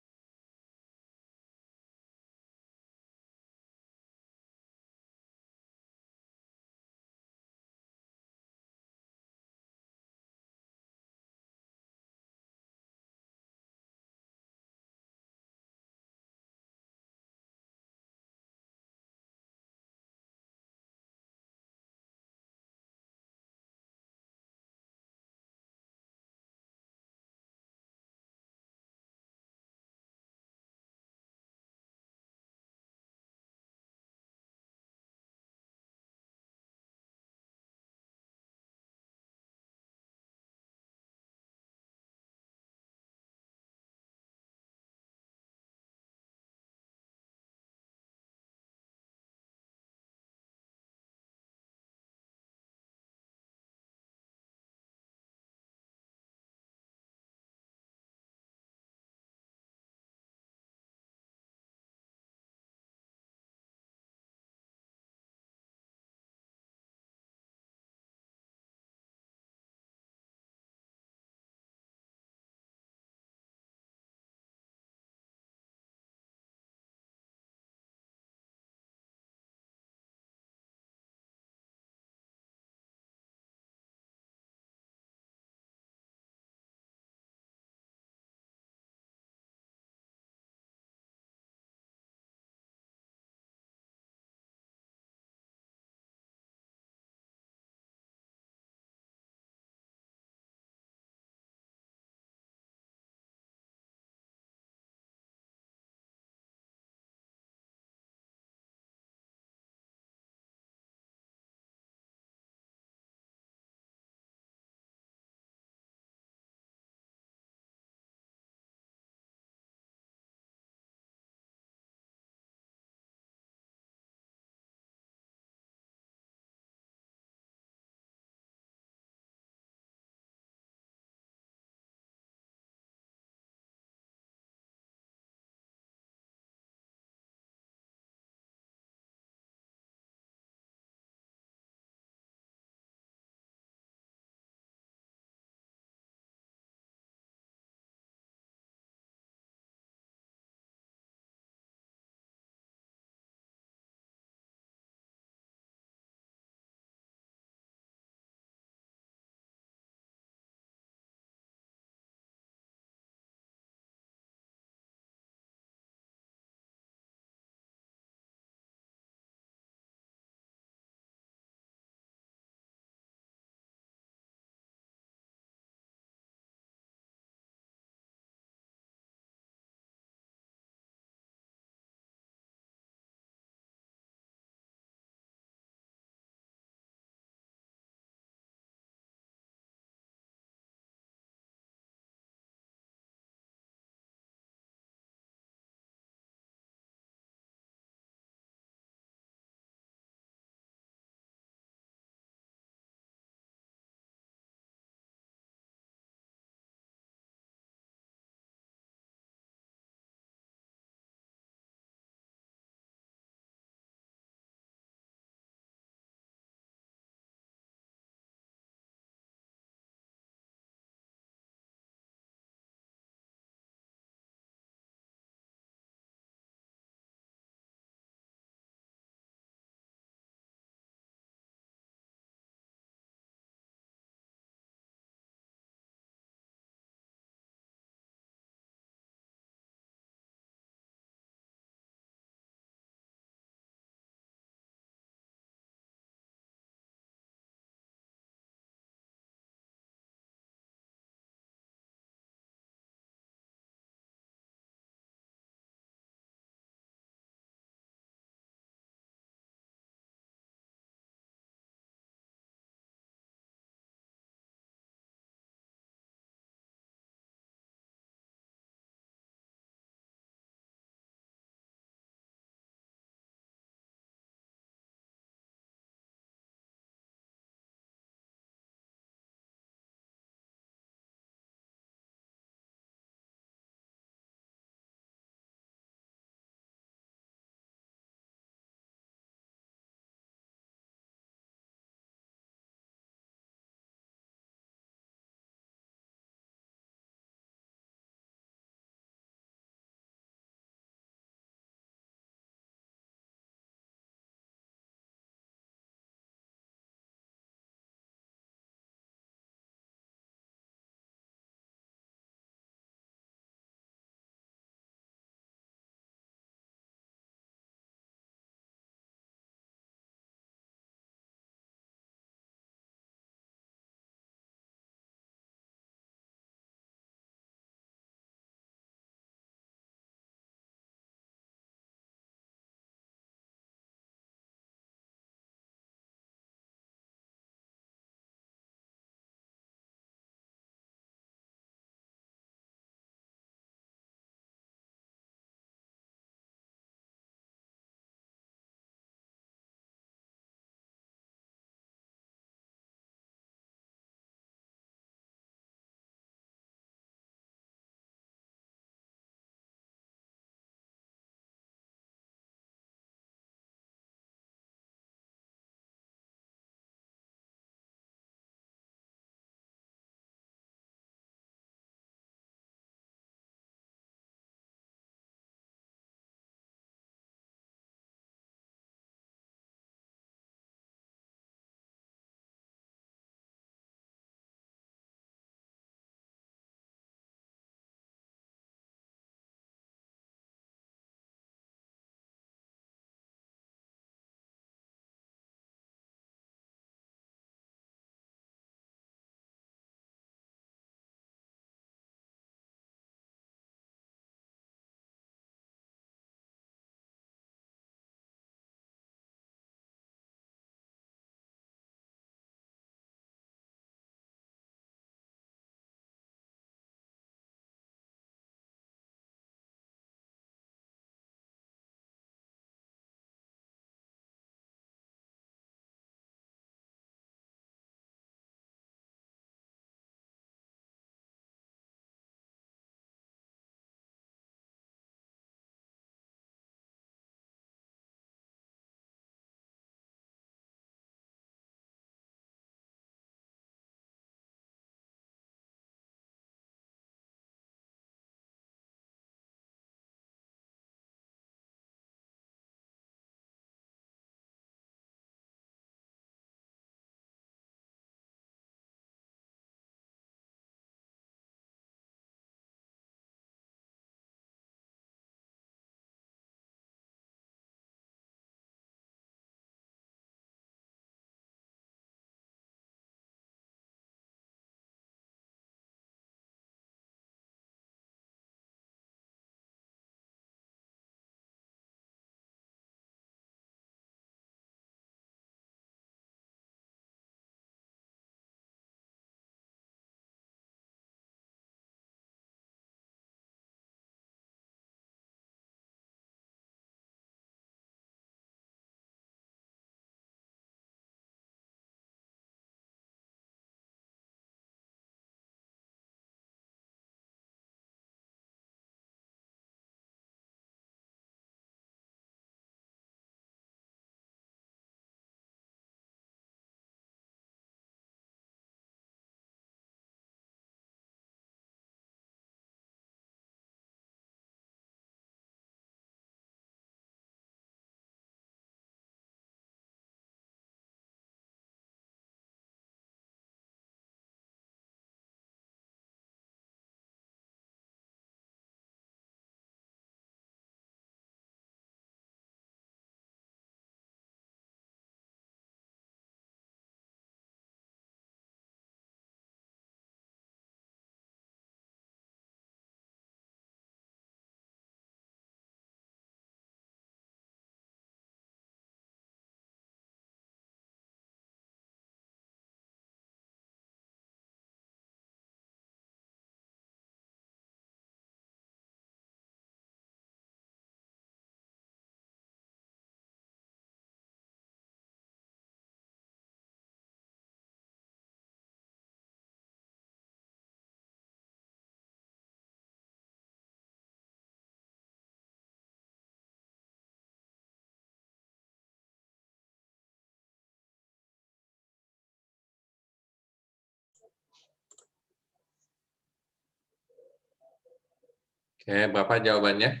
S2: Oke, berapa jawabannya?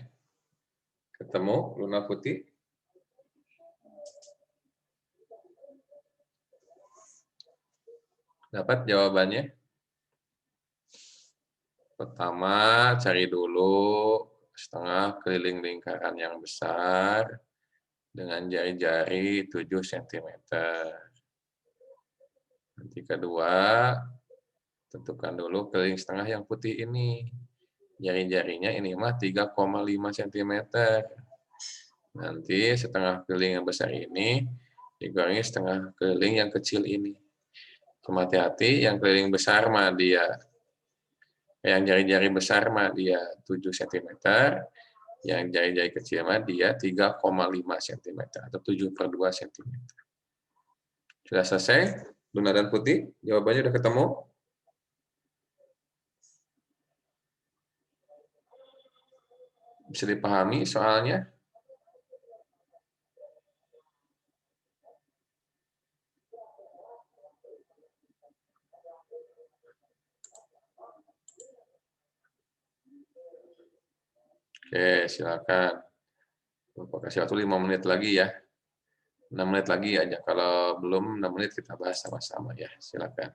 S2: Ketemu Luna Putih? Dapat jawabannya? Pertama, cari dulu setengah keliling lingkaran yang besar dengan jari-jari 7 cm. Nanti kedua, tentukan dulu keliling setengah yang putih ini. Jari-jarinya ini mah 3,5 cm. Nanti setengah keliling yang besar ini dikurangi setengah keliling yang kecil ini. Cuma hati-hati, yang keliling besar mah dia, yang jari-jari besar mah dia 7 cm, yang jari-jari kecil mah dia 3,5 cm atau 7/2 cm. Sudah selesai? Luna dan Putih, jawabannya sudah ketemu? Bisa dipahami soalnya? Oke, silakan. Kasih waktu 5 menit lagi ya. 6 menit lagi aja. Kalau belum 6 menit kita bahas sama-sama ya. Silakan.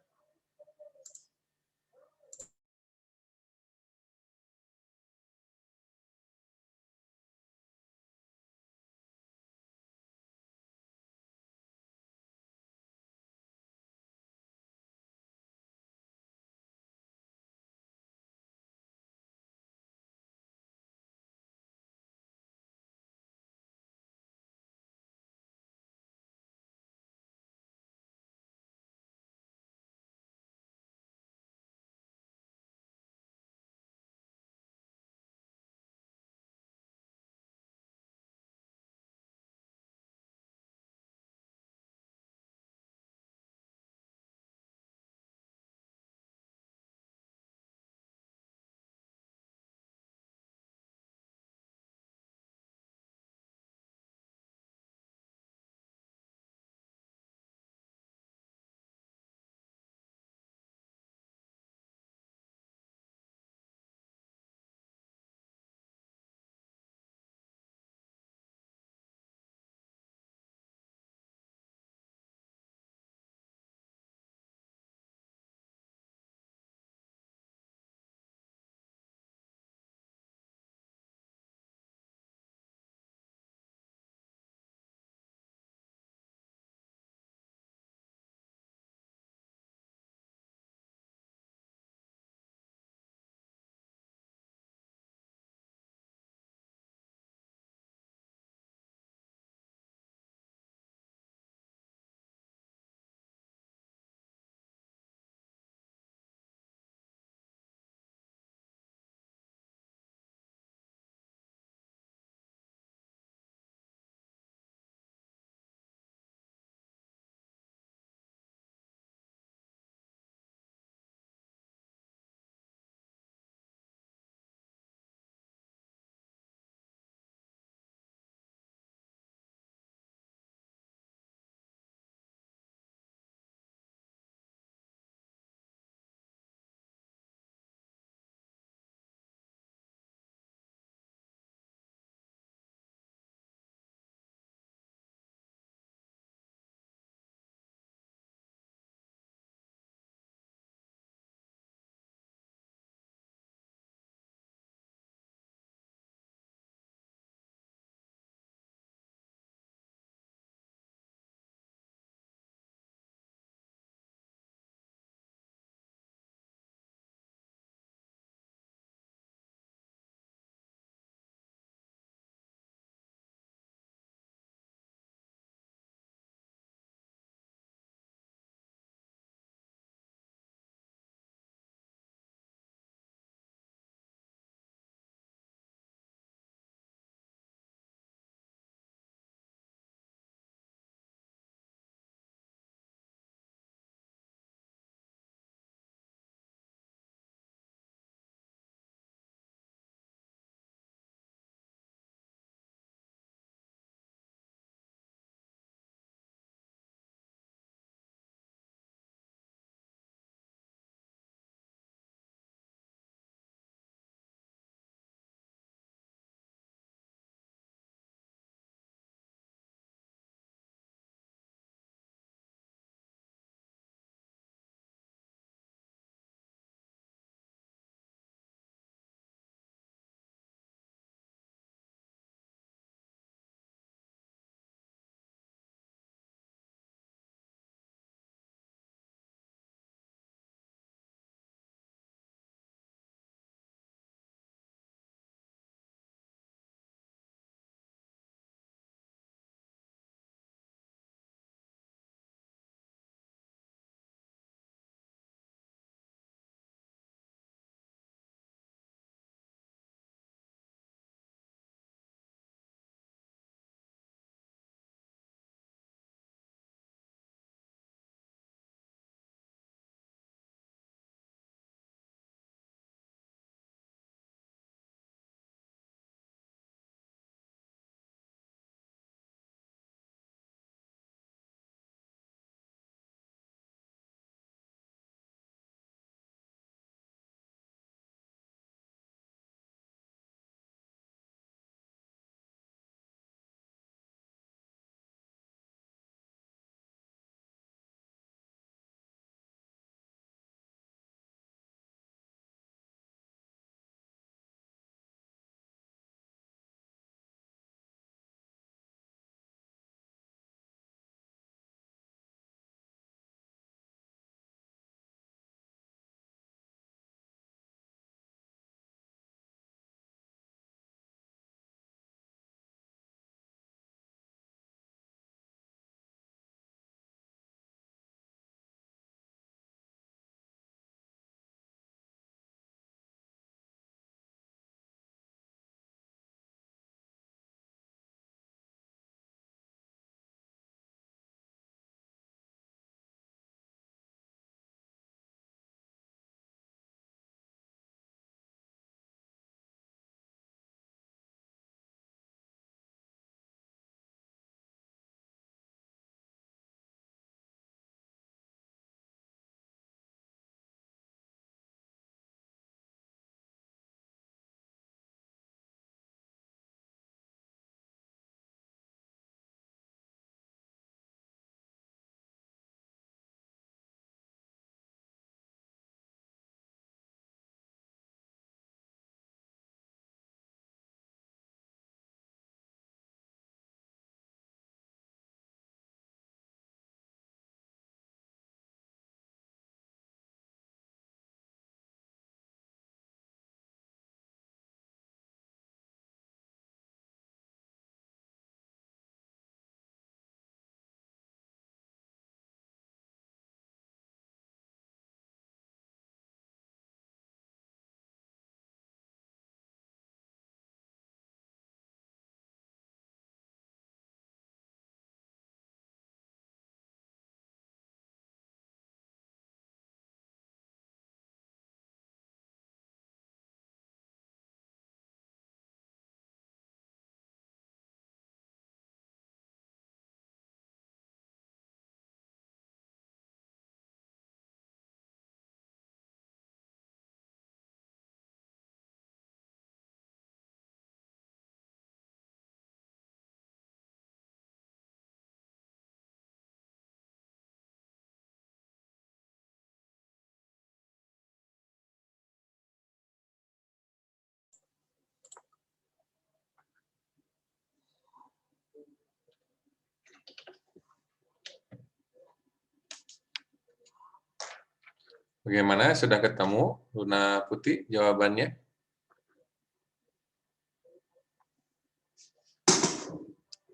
S2: Bagaimana? Sudah ketemu Luna Putih jawabannya?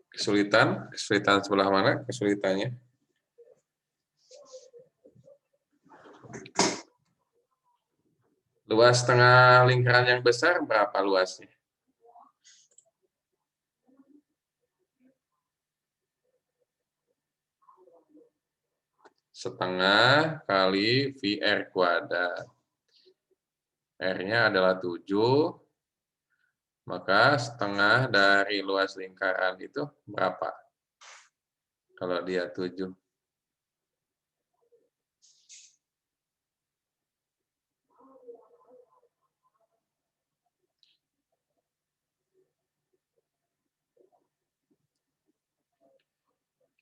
S2: Kesulitan? Kesulitan sebelah mana kesulitannya? Luas tengah lingkaran yang besar berapa luasnya? Setengah kali VR kuadrat. R-nya adalah 7, maka setengah dari luas lingkaran itu berapa? Kalau dia 7.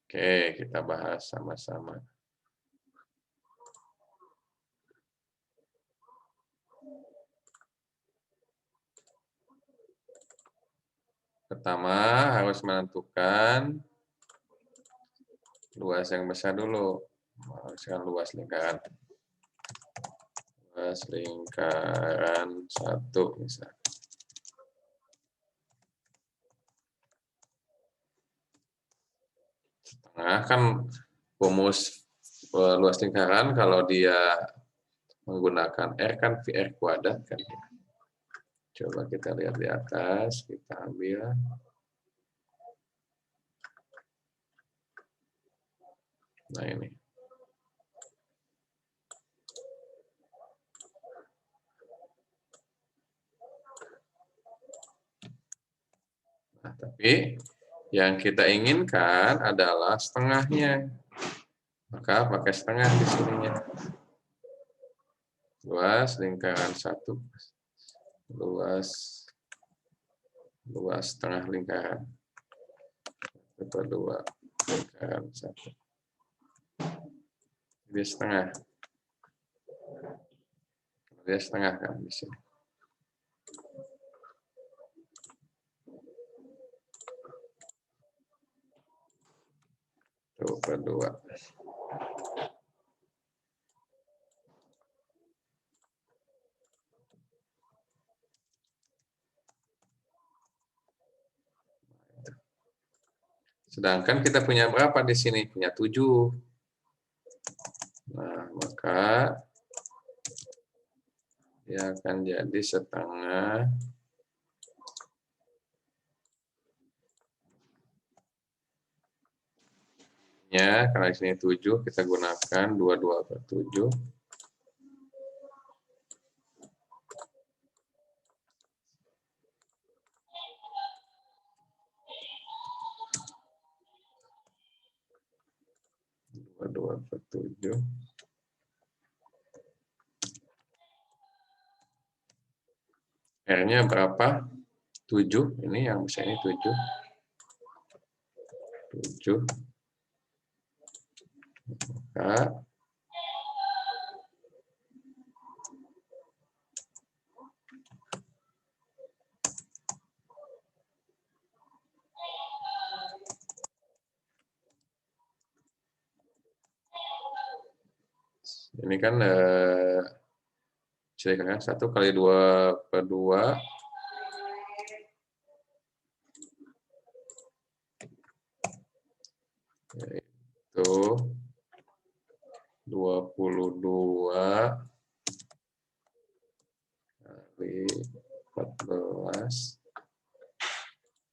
S2: Oke, kita bahas sama-sama. Pertama, harus menentukan luas yang besar dulu. Misalkan luas lingkaran. Luas lingkaran 1 misalnya. Setengah kan rumus luas lingkaran kalau dia menggunakan R kan VR kuadrat kan. Coba kita lihat di atas, kita ambil. Nah ini. Nah, tapi yang kita inginkan adalah setengahnya. Maka pakai setengah di sininya. Luas lingkaran 1. Luas setengah lingkaran. Itu 2 lingkaran 1. Dia setengah. Dia setengah kan di sini. Tuh, per 2. Sedangkan kita punya berapa di sini? Punya 7. Nah, maka dia akan jadi setengah ya, karena di sini 7, kita gunakan 22 per 7. Dua per 7. R-nya berapa? 7. Ini yang besar ini 7. 7. Maka ini kan silakan 1 kali 2 per 2. Yaitu 22 kali 14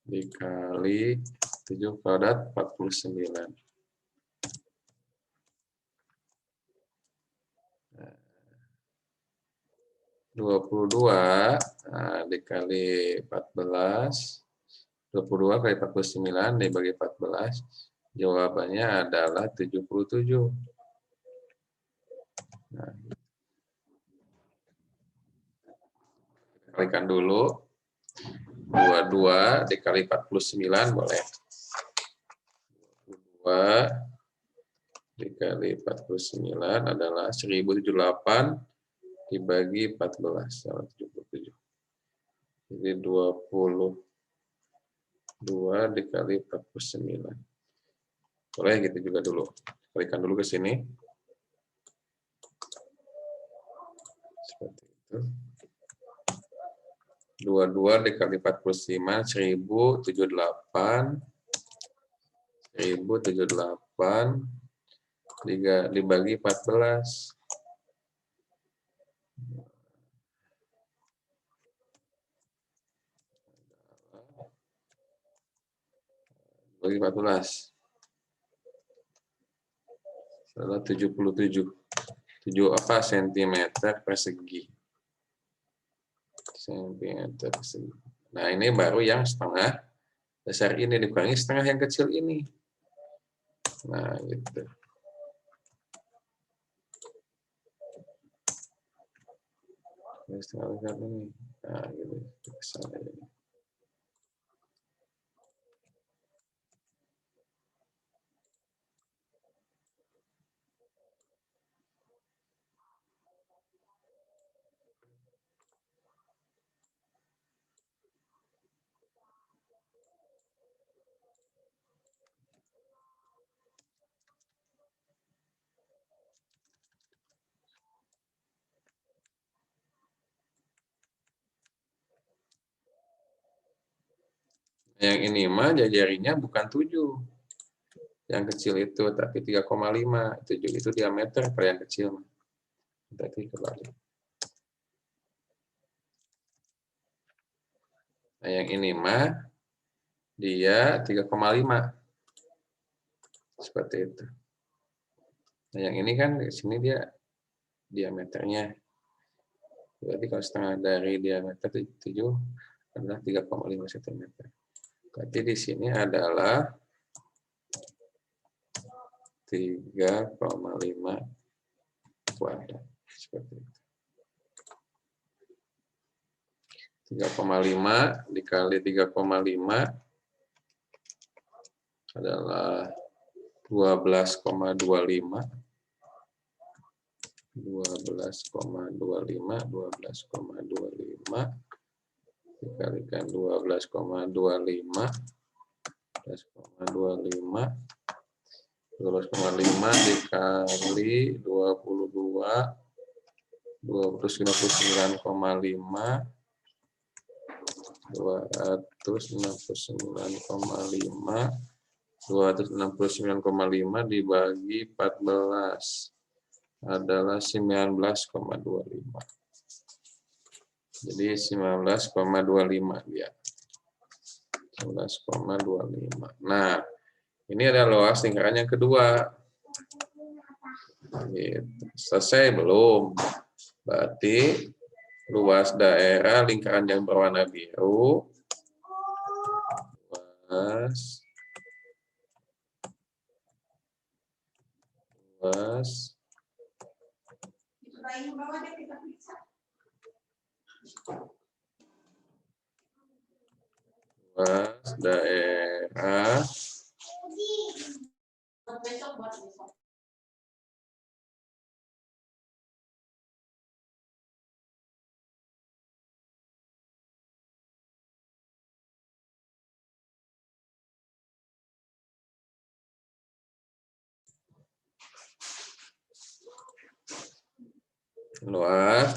S2: dikali 7 kuadrat 49. 22 dikali 14, 22 kali 49 dibagi 14, jawabannya adalah 77. Nah, kalikan dulu. 22 dikali 49 boleh. 22 dikali 49 adalah 1078 dibagi 14, 77. Jadi 22 dikali 49. Boleh gitu juga dulu. Kalikan dulu ke sini. 22 dikali 45, 1078. 1078 dibagi 14. Bagi 14. Adalah 77. 7 apa? Sentimeter persegi. Sentimeter persegi. Nah, ini baru yang setengah besar ini dikurangi setengah yang kecil ini. Nah, gitu. Ini setengah besar ini. Nah, gitu. Salah ini. Yang ini mah jarinya bukan 7. Yang kecil itu, tapi 3,5. 7 itu diameter pada yang kecil. Berarti kebalik. Nah, yang ini mah dia 3,5. Seperti itu. Nah, yang ini kan di sini dia diameternya. Berarti kalau setengah dari diameter 7 adalah 3,5 cm. Berarti di sini adalah 3,5 kuadrat. Seperti itu. 3,5 dikali 3,5 adalah 12,25. 12,25 dikalikan 12,25 dikali 22 299,5 269,5 dibagi 14 adalah 19,25. Jadi 19,25 dia. 19,25. Nah, ini adalah luas lingkaran yang kedua. Gitu. Selesai belum? Berarti luas daerah lingkaran yang berwarna biru, luas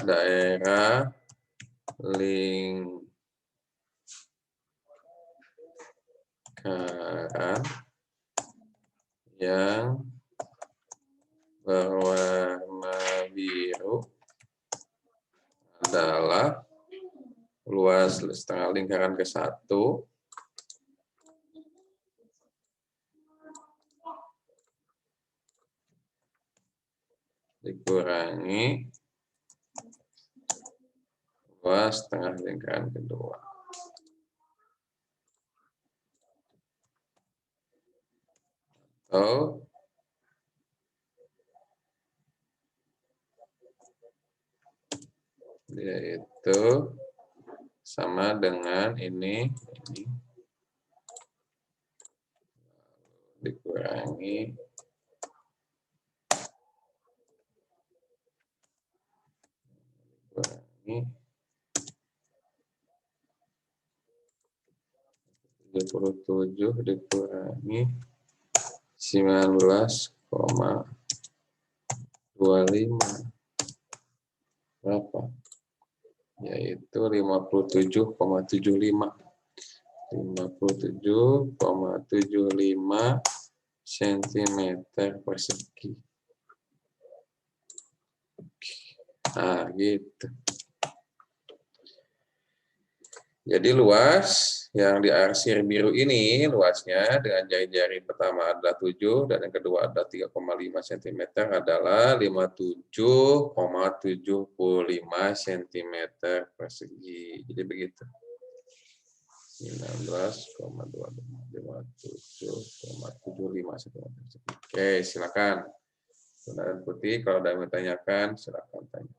S2: daerah lingkaran yang berwarna biru adalah luas setengah lingkaran ke-1 dikurangi luas setengah lingkaran kedua. Atau yaitu sama dengan ini dikurangi ini 37 dikurangi 19,25 berapa? yaitu 57,75. 57,75 cm persegi. Nah, gitu. Jadi luas yang diarsir biru ini, luasnya dengan jari-jari pertama adalah 7, dan yang kedua adalah 3,5 cm adalah 57,75 cm persegi. Jadi begitu. 19,25, 57,75 cm persegi. Oke, silakan. Saudara Putih, kalau ada yang mau tanyakan, silakan tanya.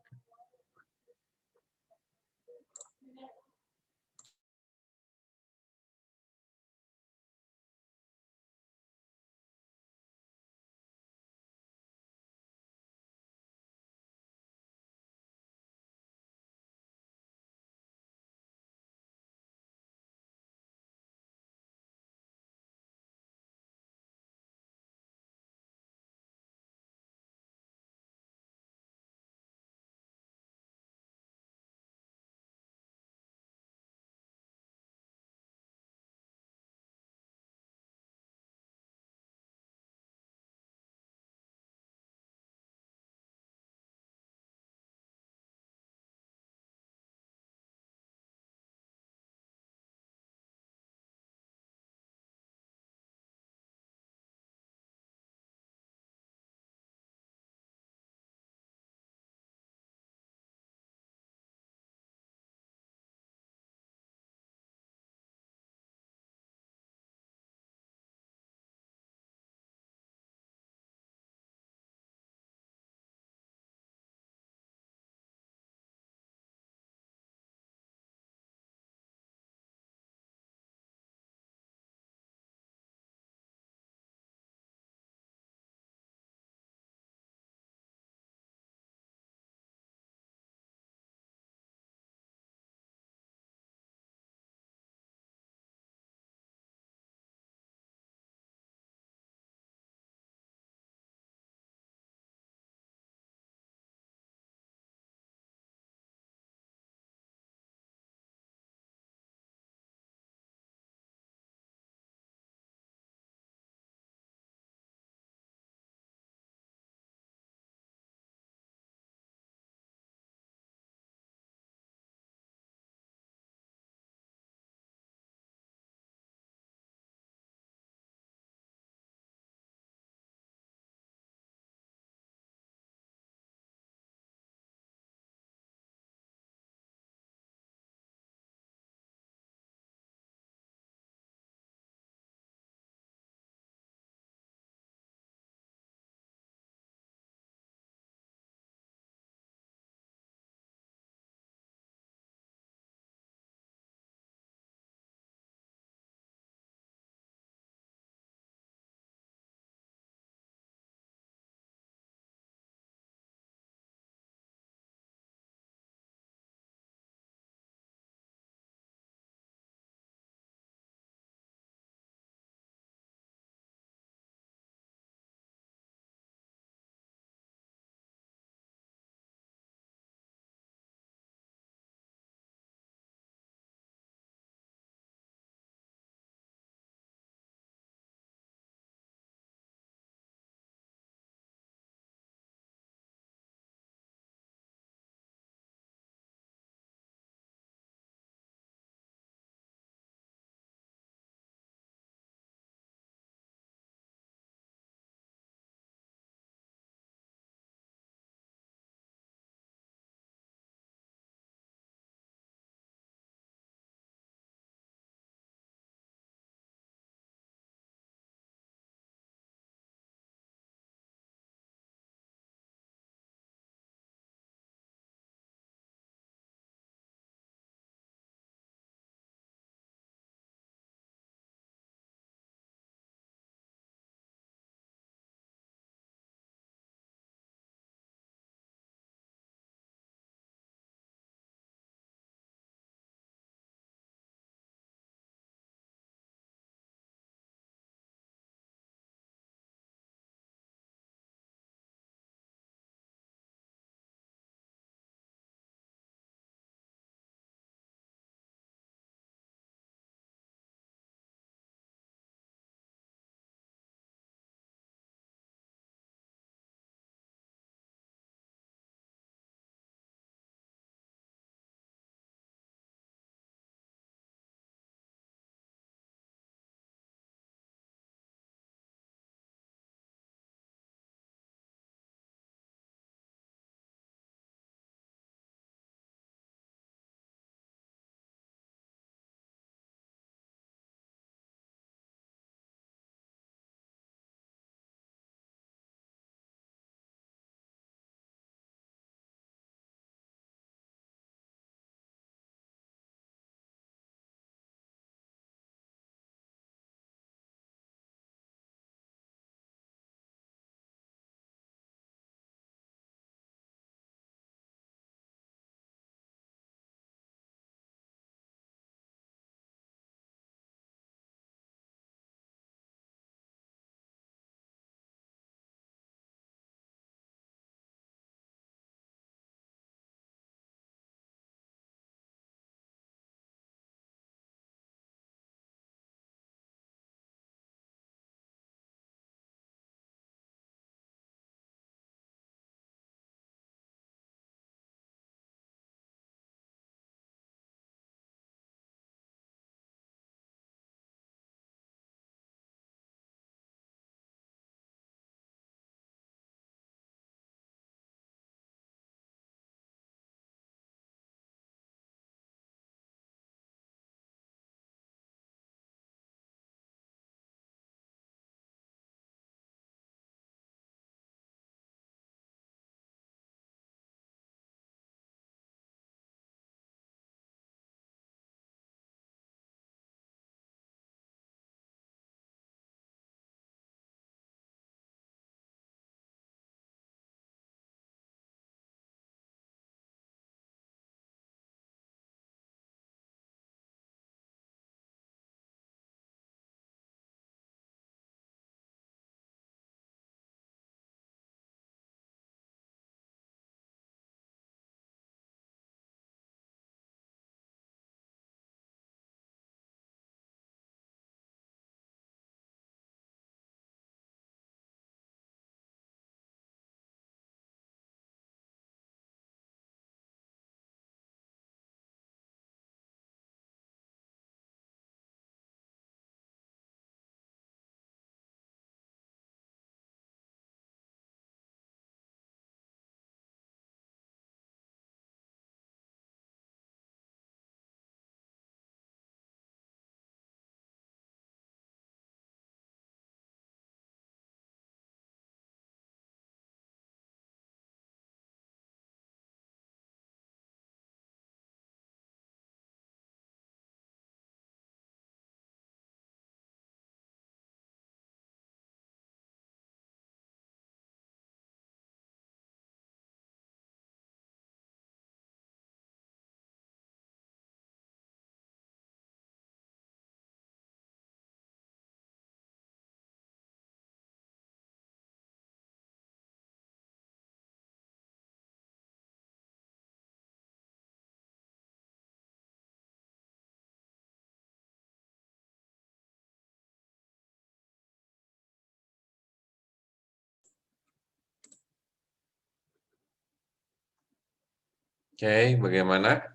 S2: Oke, bagaimana?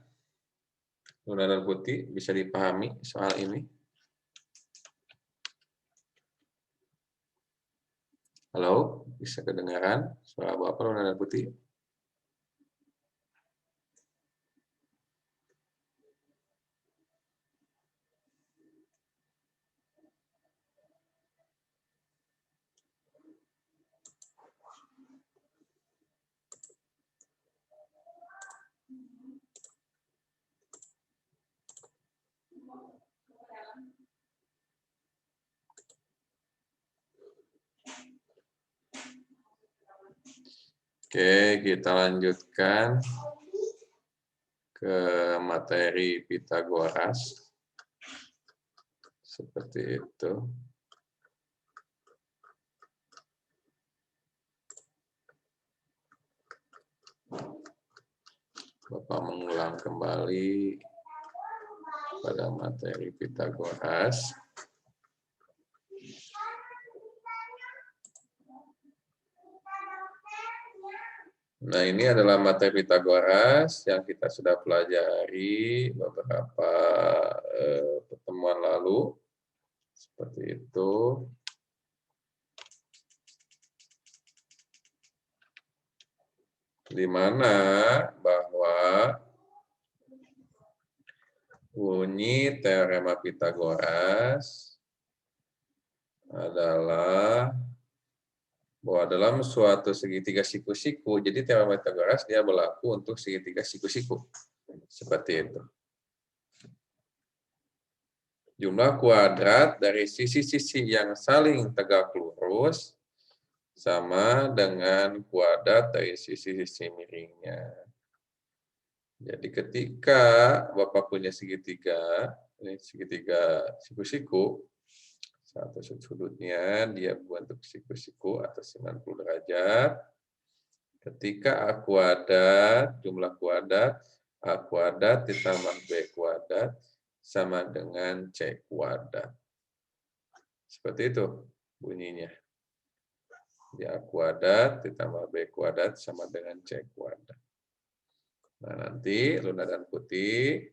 S2: Luna dan Putih bisa dipahami soal ini? Halo, bisa kedengaran suara Bapak Luna dan Putih? Oke, kita lanjutkan ke materi Pitagoras. Seperti itu. Bapak mengulang kembali pada materi Pitagoras. Nah, ini adalah materi Pitagoras yang kita sudah pelajari beberapa pertemuan lalu. Seperti itu. Di mana bahwa bunyi teorema Pitagoras adalah bahwa dalam suatu segitiga siku-siku, jadi teorema Pitagoras dia berlaku untuk segitiga siku-siku. Seperti itu. Jumlah kuadrat dari sisi-sisi yang saling tegak lurus sama dengan kuadrat dari sisi-sisi miringnya. Jadi ketika Bapak punya segitiga, ini segitiga siku-siku, satu sudutnya dia bentuk siku-siku atas 90 derajat. Ketika A kuadrat, jumlah kuadrat, A kuadrat ditambah B kuadrat sama dengan C kuadrat. Seperti itu bunyinya. Jadi A kuadrat ditambah B kuadrat sama dengan C kuadrat. Nah, nanti Luna dan Putih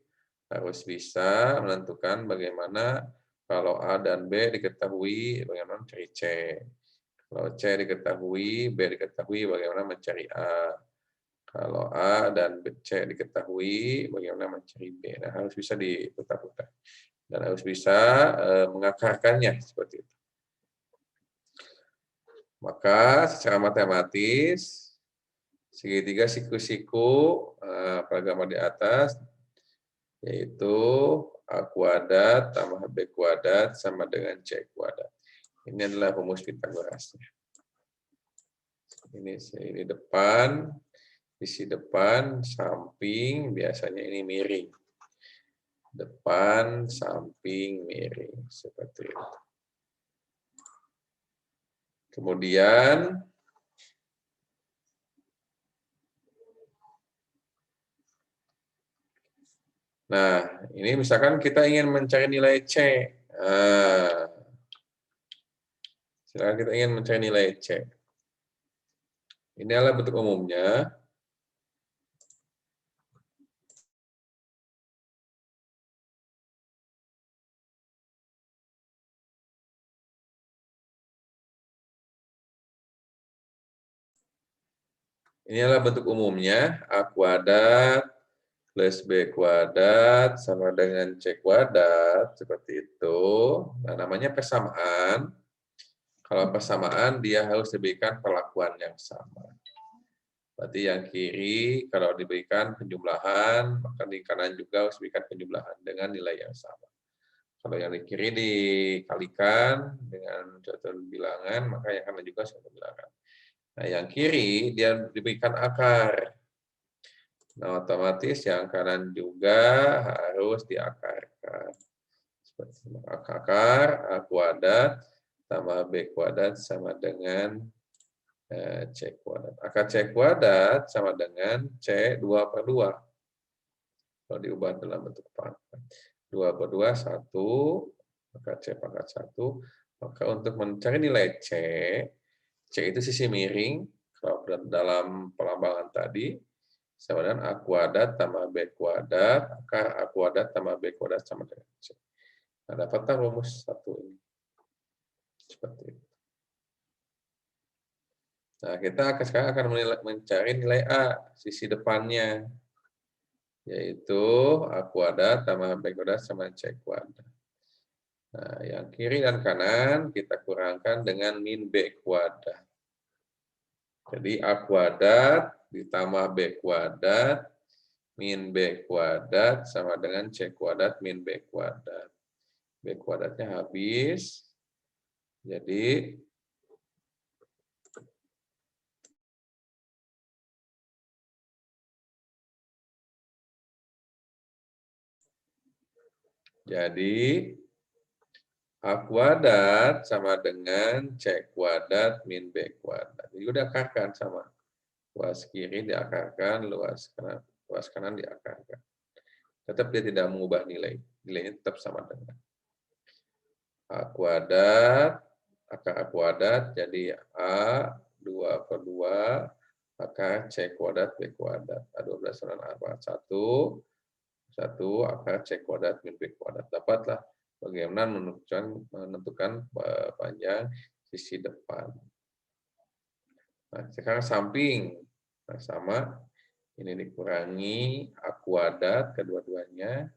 S2: harus bisa menentukan bagaimana kalau A dan B diketahui, bagaimana mencari C. Kalau C diketahui, B diketahui, bagaimana mencari A. Kalau A dan C diketahui, bagaimana mencari B. Nah, harus bisa diputar-putar. Dan harus bisa mengakarkannya seperti itu. Maka secara matematis, segitiga siku-siku pada gambar di atas, yaitu A kuadrat tambah B kuadrat sama dengan C kuadrat. Ini adalah rumus Pitagorasnya. Ini depan, sisi depan, samping, biasanya ini miring. Depan, samping, miring. Seperti itu. Kemudian, nah, ini misalkan kita ingin mencari nilai C. Nah, misalkan kita ingin mencari nilai C. Ini adalah bentuk umumnya. Ini adalah bentuk umumnya, A kuadrat plus B kuadrat sama dengan C kuadrat, seperti itu. Nah, namanya persamaan. Kalau persamaan, dia harus diberikan perlakuan yang sama. Berarti yang kiri, kalau diberikan penjumlahan, maka di kanan juga harus diberikan penjumlahan dengan nilai yang sama. Kalau yang di kiri dikalikan dengan suatu bilangan, maka yang kanan juga suatu bilangan. Nah, yang kiri dia diberikan akar. Nah, otomatis yang kanan juga harus diakarkan. Seperti akar A kuadrat tambah B kuadrat sama dengan C kuadrat. Akar C kuadrat sama dengan C 2/2. Kalau diubah dalam bentuk pangkat. 2/2, 1. Maka C pangkat 1. Maka untuk mencari nilai C, C itu sisi miring, kalau dalam pelambangan tadi, sama dengan A kuadrat tambah B kuadrat, akar A kuadrat tambah B kuadrat sama dengan C. Nah, dapatlah rumus satu ini. Seperti itu. Nah, kita sekarang akan mencari nilai A, sisi depannya. Yaitu A kuadrat tambah B kuadrat sama C kuadrat. Nah, yang kiri dan kanan kita kurangkan dengan min B kuadrat. Jadi A kuadrat ditambah B kuadrat min B kuadrat sama dengan C kuadrat min B kuadrat. B kuadratnya habis. Jadi A kuadrat sama dengan C kuadrat min B kuadrat. Jadi udah akarkan sama. Luas kiri diakarkan, luas kanan diakarkan. Tetap dia tidak mengubah nilai. Nilainya tetap sama dengan A kuadrat, akar A kuadrat, jadi A 2/2, akar C kuadrat B kuadrat. A12 sama A kuadrat 1 akar C kuadrat min B kuadrat. Dapatlah bagaimana menentukan panjang sisi depan. Nah, sekarang samping. Nah, sama. Ini dikurangi A kuadrat kedua-duanya.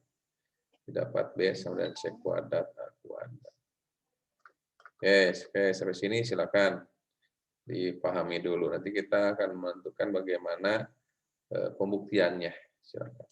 S2: Didapat B sama dengan C kuadrat A kuadrat. Oke, sampai sini silakan dipahami dulu. Nanti kita akan menentukan bagaimana pembuktiannya. Silakan.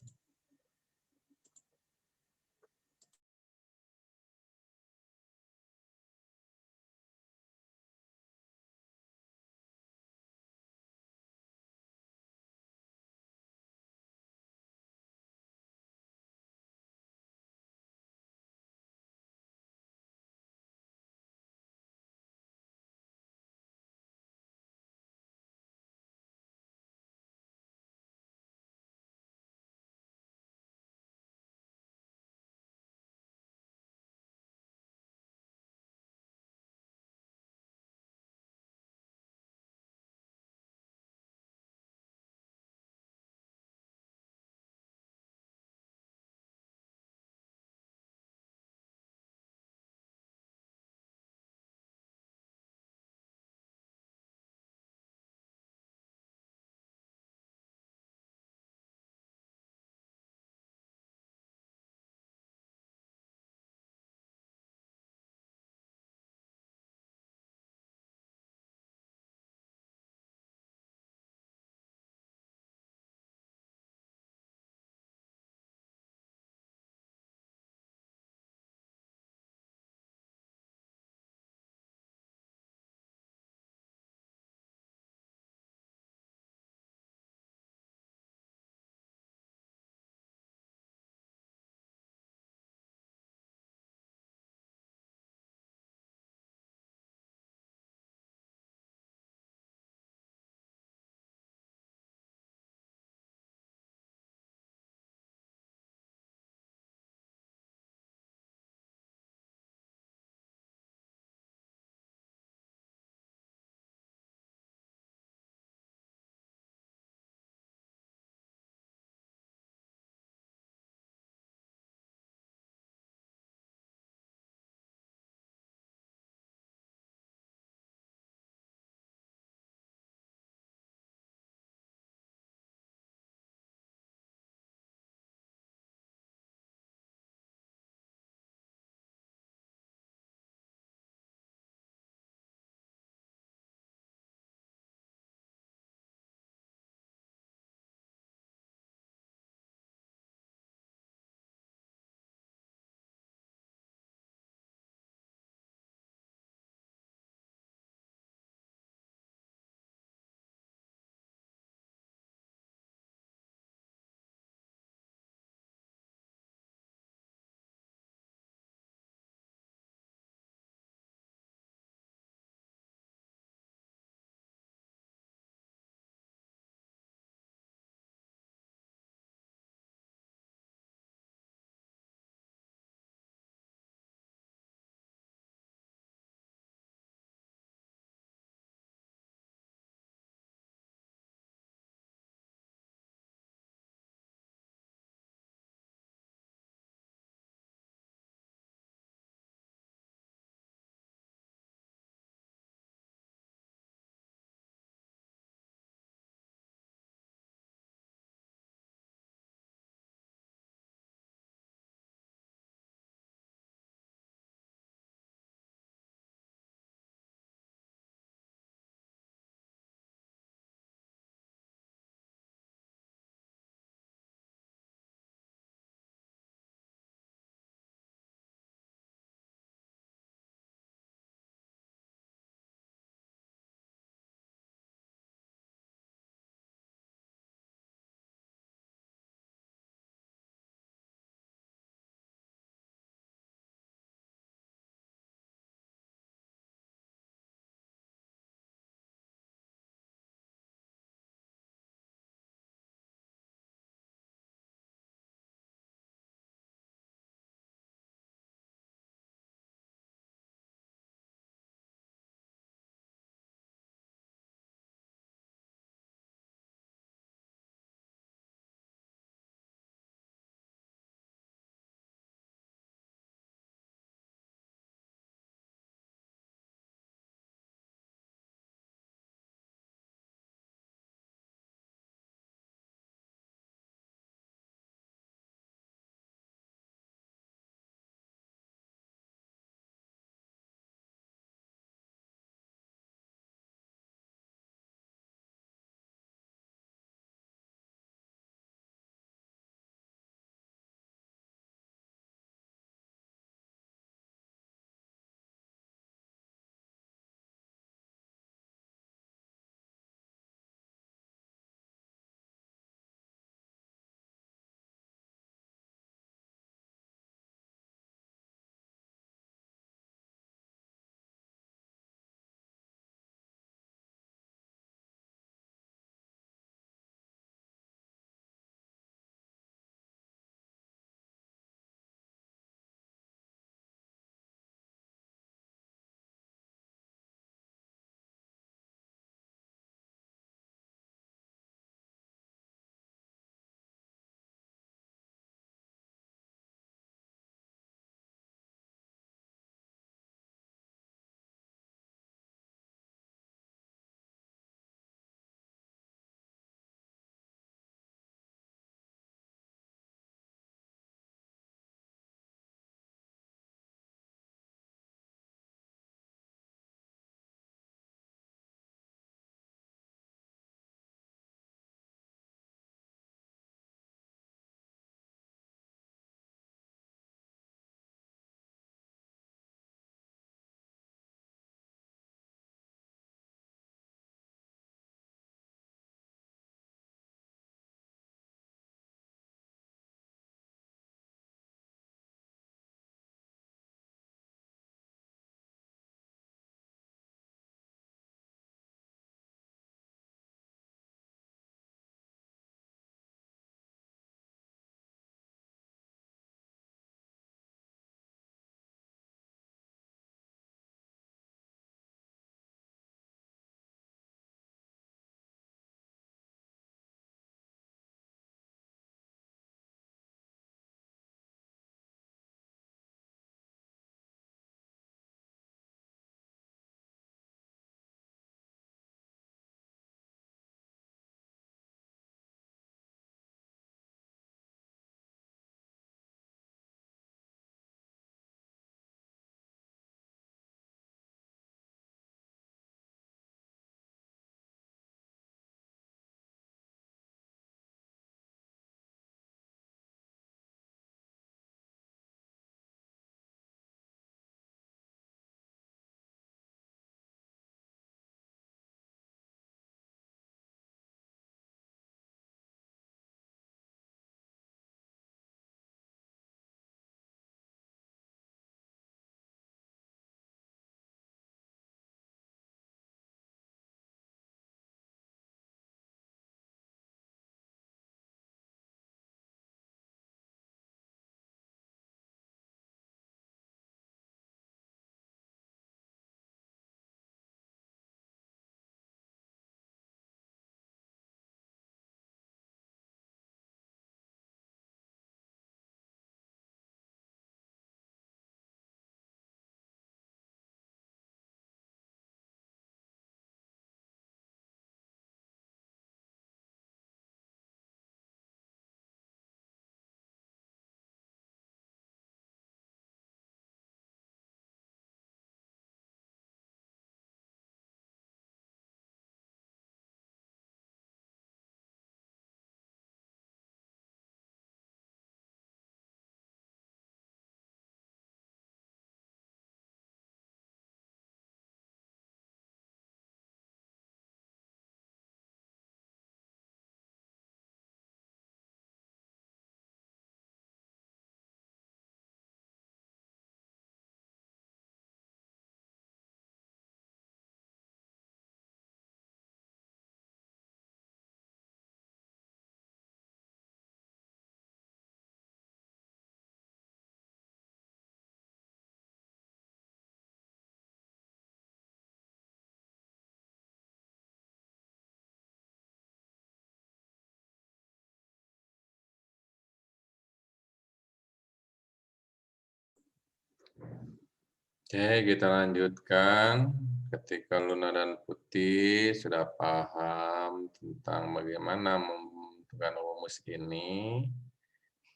S2: Oke, kita lanjutkan. Ketika Luna dan Putih sudah paham tentang bagaimana membentukkan rumus ini,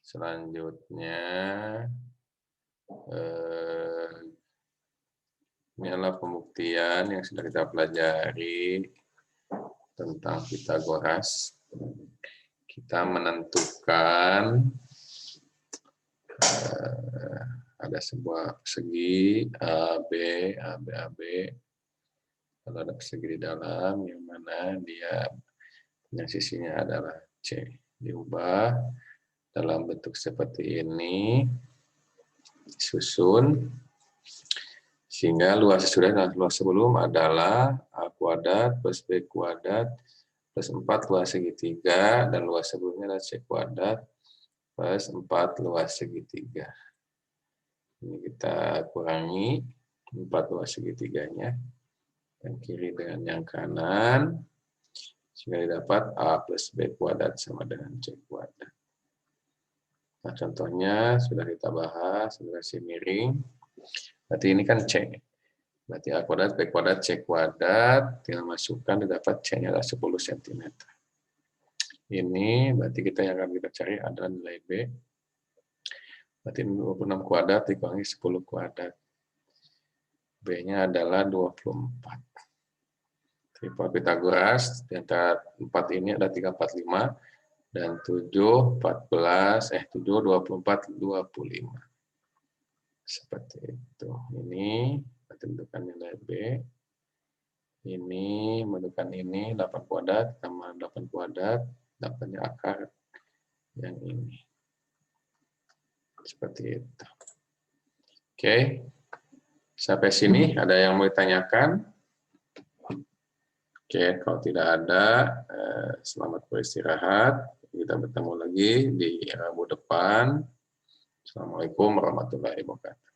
S2: selanjutnya ini adalah pembuktian yang sudah kita pelajari tentang Pitagoras. Kita menentukan ada sebuah segi AB, lalu ada persegi di dalam yang mana dia punya sisinya adalah C. Diubah dalam bentuk seperti ini, susun, sehingga luas sesudah dan luas sebelum adalah A kuadrat plus B kuadrat plus 4 luas segitiga, dan luas sebelumnya adalah C kuadrat plus 4 luas segitiga. Ini kita kurangi 4 luas segitiganya, yang kiri dengan yang kanan, sehingga didapat A plus B kuadrat sama dengan C kuadrat. Nah, contohnya sudah kita bahas, versi miring. Berarti ini kan C. Berarti A kuadrat, B kuadrat, C kuadrat, tinggal masukkan, didapat C-nya adalah 10 cm. Ini berarti kita yang akan kita cari adalah nilai B. Berarti 26 kuadrat dikurangi 10 kuadrat. B-nya adalah 24. Triple Pitagoras, di antara 4 ini ada 3, 4, 5, dan 7, 14, 7, 24, 25. Seperti itu. Ini menentukan nilai B. Ini menentukan ini 8 kuadrat, tambah 8 kuadrat, dapatnya akar yang ini. Seperti itu. Oke. Sampai sini ada yang mau ditanyakan? Oke, kalau tidak ada, selamat beristirahat. Kita bertemu lagi di Rabu depan. Assalamualaikum warahmatullahi wabarakatuh.